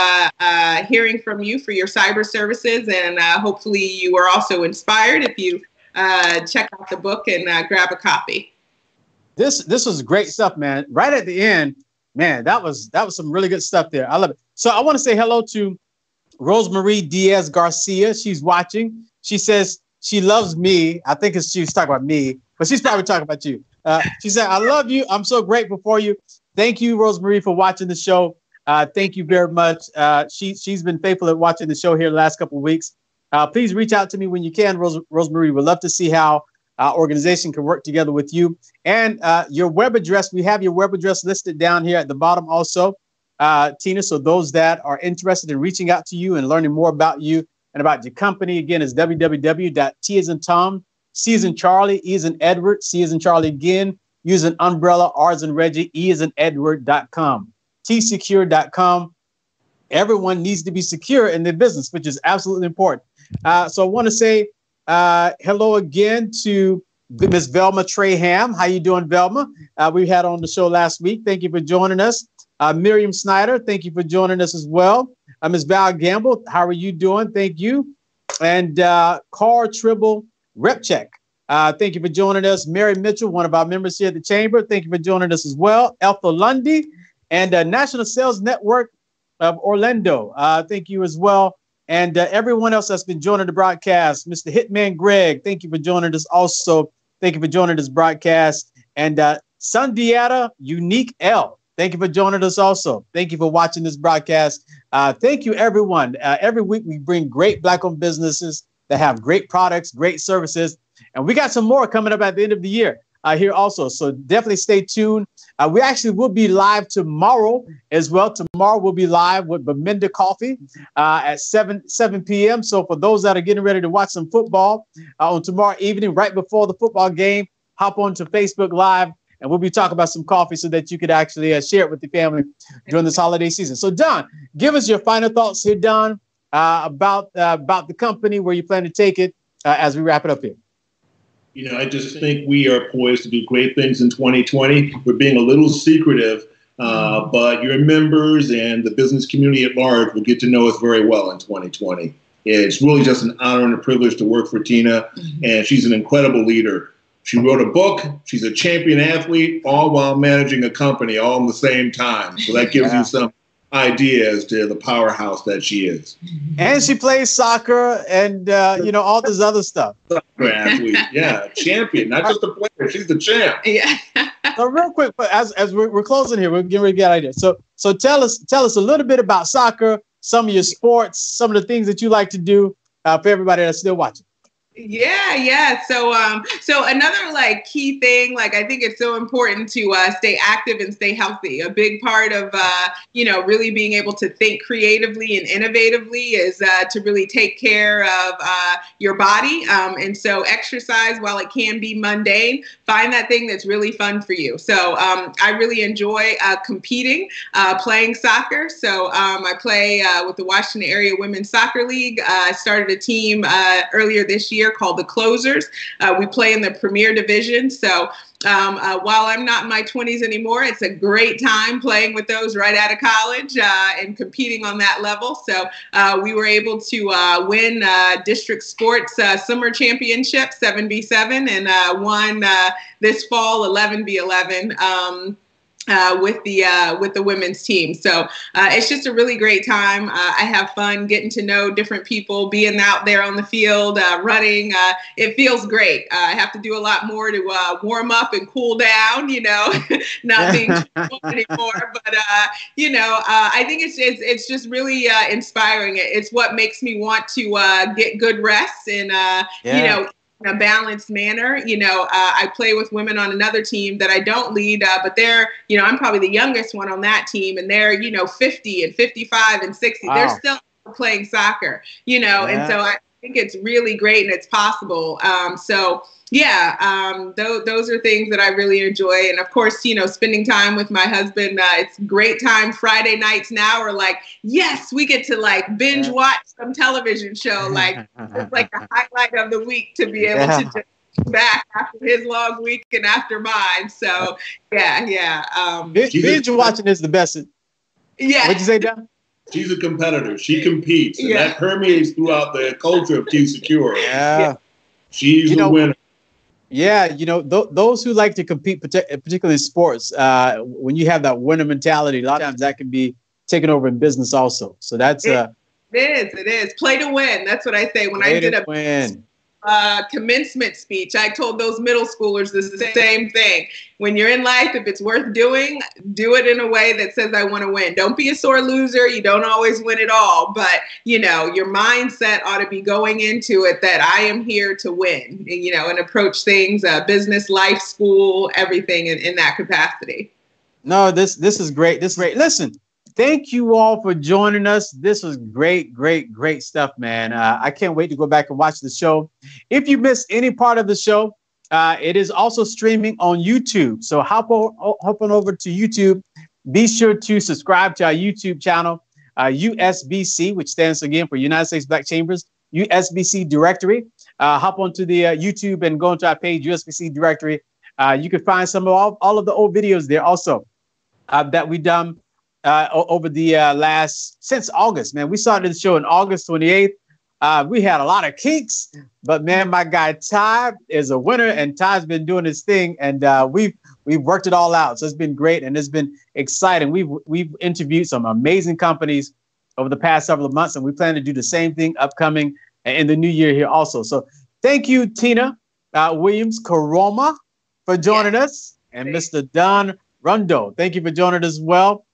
hearing from you for your cyber services. And hopefully you are also inspired if you check out the book and grab a copy. This was great stuff, man. Right at the end, man, that was some really good stuff there. I love it. So I want to say hello to Rosemarie Diaz Garcia. She's watching. She says she loves me. I think she was talking about me, but she's probably talking about you. She said, I love you. I'm so grateful for you. Thank you, Rosemarie, for watching the show. Thank you very much. She's been faithful at watching the show here the last couple of weeks. Please reach out to me when you can, Rosemarie. We'd love to see how our organization can work together with you. And your web address, we have your web address listed down here at the bottom also. Tina, so those that are interested in reaching out to you and learning more about you and about your company, again, is www.T as in Tom, C as in Charlie, E as in Edward, C as in Charlie again, U as in Umbrella, R as in Reggie, E as in Edward.com, TCecure.com. Everyone needs to be secure in their business, which is absolutely important. So I want to say hello again to Ms. Velma Traham. How you doing, Velma? We had on the show last week. Thank you for joining us. Miriam Snyder, thank you for joining us as well. Ms. Val Gamble, how are you doing? Thank you. And Carl Tribble Repcheck. Thank you for joining us. Mary Mitchell, one of our members here at the Chamber. Thank you for joining us as well. Ethel Lundy and National Sales Network of Orlando. Thank you as well. And everyone else that's been joining the broadcast. Mr. Hitman Greg, thank you for joining us also. Thank you for joining this broadcast. And Sundiata Unique L, thank you for joining us also. Thank you for watching this broadcast. Thank you, everyone. Every week we bring great Black-owned businesses that have great products, great services. And we got some more coming up at the end of the year here also. So definitely stay tuned. We actually will be live tomorrow as well. Tomorrow we'll be live with Beminda Coffee at 7 p.m. So for those that are getting ready to watch some football on tomorrow evening, right before the football game, hop on to Facebook Live and we'll be talking about some coffee so that you could actually share it with the family during this holiday season. So Don, give us your final thoughts here, Don, about the company, where you plan to take it as we wrap it up here. You know, I just think we are poised to do great things in 2020. We're being a little secretive, but your members and the business community at large will get to know us very well in 2020. It's really just an honor and a privilege to work for Tina, and she's an incredible leader. She wrote a book. She's a champion athlete, all while managing a company all in the same time. So that gives you some idea as to the powerhouse that she is. And she plays soccer and, all this other stuff. Soccer athlete, yeah, champion, not just a player. She's the champ. Yeah. So real quick, as we're closing here, we're getting ready to get idea. So tell us a little bit about soccer, some of your sports, some of the things that you like to do for everybody that's still watching. Yeah. So another key thing, I think it's so important to stay active and stay healthy. A big part of, really being able to think creatively and innovatively is to really take care of your body. And so exercise, while it can be mundane, find that thing that's really fun for you. So I really enjoy competing, playing soccer. So I play with the Washington Area Women's Soccer League. I started a team earlier this year called the Closers. We play in the Premier Division. So while I'm not in my 20s anymore, it's a great time playing with those right out of college and competing on that level. So we were able to win district sports summer championship 7v7 and won this fall 11v11. With the women's team. So it's just a really great time. I have fun getting to know different people, being out there on the field, running. It feels great. I have to do a lot more to warm up and cool down, not being too anymore. But, I think it's just really inspiring. It's what makes me want to get good rest and, in a balanced manner. I play with women on another team that I don't lead, but they're, I'm probably the youngest one on that team, and they're, 50 and 55 and 60. Wow. They're still playing soccer, and so I think it's really great and it's possible. Those are things that I really enjoy. And of course, spending time with my husband, it's great time. Friday nights now are yes, we get to binge watch some television show. It's like the highlight of the week to be able to just back after his long week and after mine. So binge watching is the best. Yeah. What'd you say, Don? She's a competitor. She competes, and that permeates throughout the culture of TCecure. Yeah. She's the winner. Yeah, those who like to compete, particularly in sports, when you have that winner mentality, a lot of times that can be taken over in business also. So that's it is. Play to win. That's what I say. When I did a commencement speech, I told those middle schoolers the same thing. When you're in life, if it's worth doing, do it in a way that says, I want to win. Don't be a sore loser. You don't always win it all. But, your mindset ought to be going into it that I am here to win, and approach things, business, life, school, everything in that capacity. No, this is great. This is great. Listen, thank you all for joining us. This was great stuff, man. I can't wait to go back and watch the show. If you missed any part of the show, it is also streaming on YouTube. So hop on over to YouTube. Be sure to subscribe to our YouTube channel, USBC, which stands again for United States Black Chambers, USBC Directory. Hop onto the YouTube and go into our page, USBC Directory. You can find some of all of the old videos there also that we've done over the since August, man. We started the show on August 28th. We had a lot of kinks, but man, my guy Ty is a winner, and Ty's been doing his thing, and we've worked it all out. So it's been great, and it's been exciting. We've interviewed some amazing companies over the past several months, and we plan to do the same thing upcoming in the new year here also. So thank you, Tina Williams Karoma, for joining us, and Mr. Don Rondo. Thank you for joining us as well.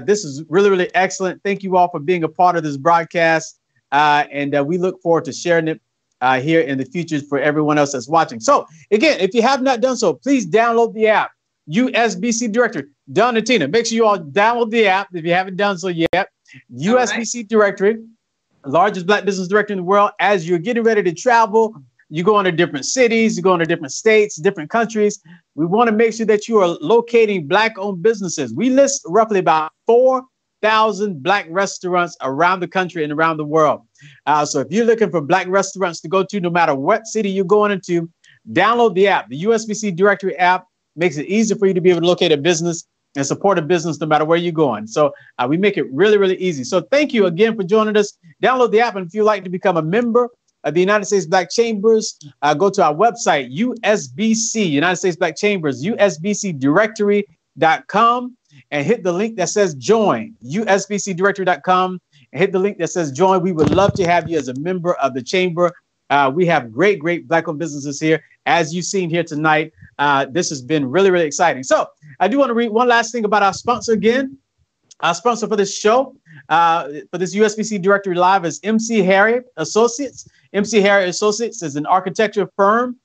This is really, really excellent. Thank you all for being a part of this broadcast. And we look forward to sharing it here in the future for everyone else that's watching. So again, if you have not done so, please download the app, USBC Directory. Don and Tina, make sure you all download the app if you haven't done so yet. USBC Directory, largest Black business directory in the world. As you're getting ready to travel, you go into different cities, you go into different states, different countries. We want to make sure that you are locating Black-owned businesses. We list roughly about 4,000 Black restaurants around the country and around the world. So if you're looking for Black restaurants to go to, no matter what city you're going into, download the app. The USBC Directory app makes it easy for you to be able to locate a business and support a business no matter where you're going. So we make it really, really easy. So thank you again for joining us. Download the app. And if you'd like to become a member of the United States Black Chambers, go to our website, USBC, United States Black Chambers, USBCdirectory.com, and hit the link that says join, USBCdirectory.com, and hit the link that says join. We would love to have you as a member of the chamber. We have great, great Black-owned businesses here. As you've seen here tonight, this has been really, really exciting. So I do want to read one last thing about our sponsor again. Our sponsor for this show, for this USBC Directory Live, is MC Harry Associates. MC Harry Associates is an architecture firm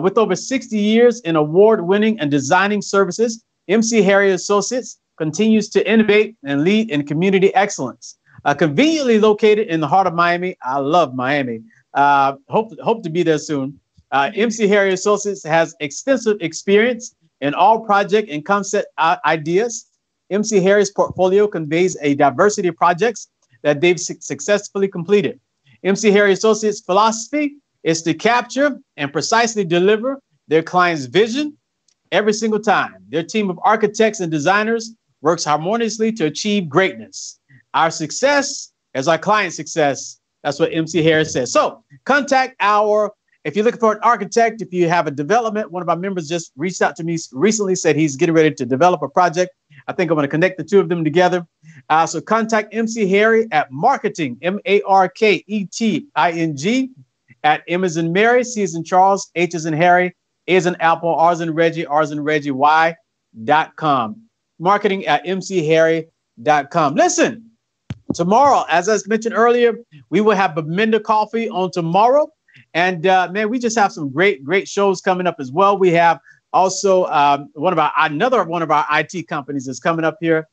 with over 60 years in award-winning and designing services. MC Harry Associates continues to innovate and lead in community excellence. Conveniently located in the heart of Miami. I love Miami. Hope to be there soon. MC Harry Associates has extensive experience in all project and concept ideas. MC Harry's portfolio conveys a diversity of projects that they've successfully completed. MC Harry Associates' philosophy is to capture and precisely deliver their client's vision every single time. Their team of architects and designers works harmoniously to achieve greatness. Our success is our client's success. That's what MC Harry says. So contact if you're looking for an architect, if you have a development, one of our members just reached out to me recently, said he's getting ready to develop a project. I think I'm going to connect the two of them together. So contact MC Harry at marketing, marketing, at M as in Mary, C as in Charles, H as in Harry, A as in Apple, R as in Reggie, R as in Reggie, Y.com. Marketing at mcharry.com. Listen, tomorrow, as I mentioned earlier, we will have Bemenda Coffee on tomorrow. And man, we just have some great, great shows coming up as well. We have also another one of our IT companies is coming up here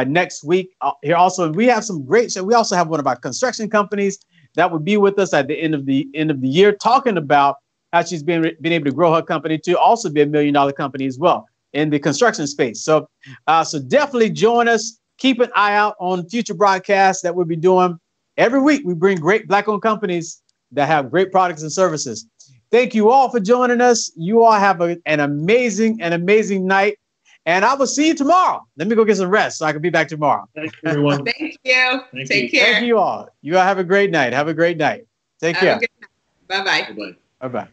next week here also. And we have some great shows. We also have one of our construction companies that will be with us at the end of the year, talking about how she's been able to grow her company to also be $1 million company as well in the construction space. So definitely join us. Keep an eye out on future broadcasts that we'll be doing every week. We bring great Black-owned companies that have great products and services. Thank you all for joining us. You all have an amazing night. And I will see you tomorrow. Let me go get some rest so I can be back tomorrow. Thank you, everyone. Thank you. Take care. Thank you all. You all have a great night. Have a great night. Take care. Bye-bye. Bye-bye. Bye-bye.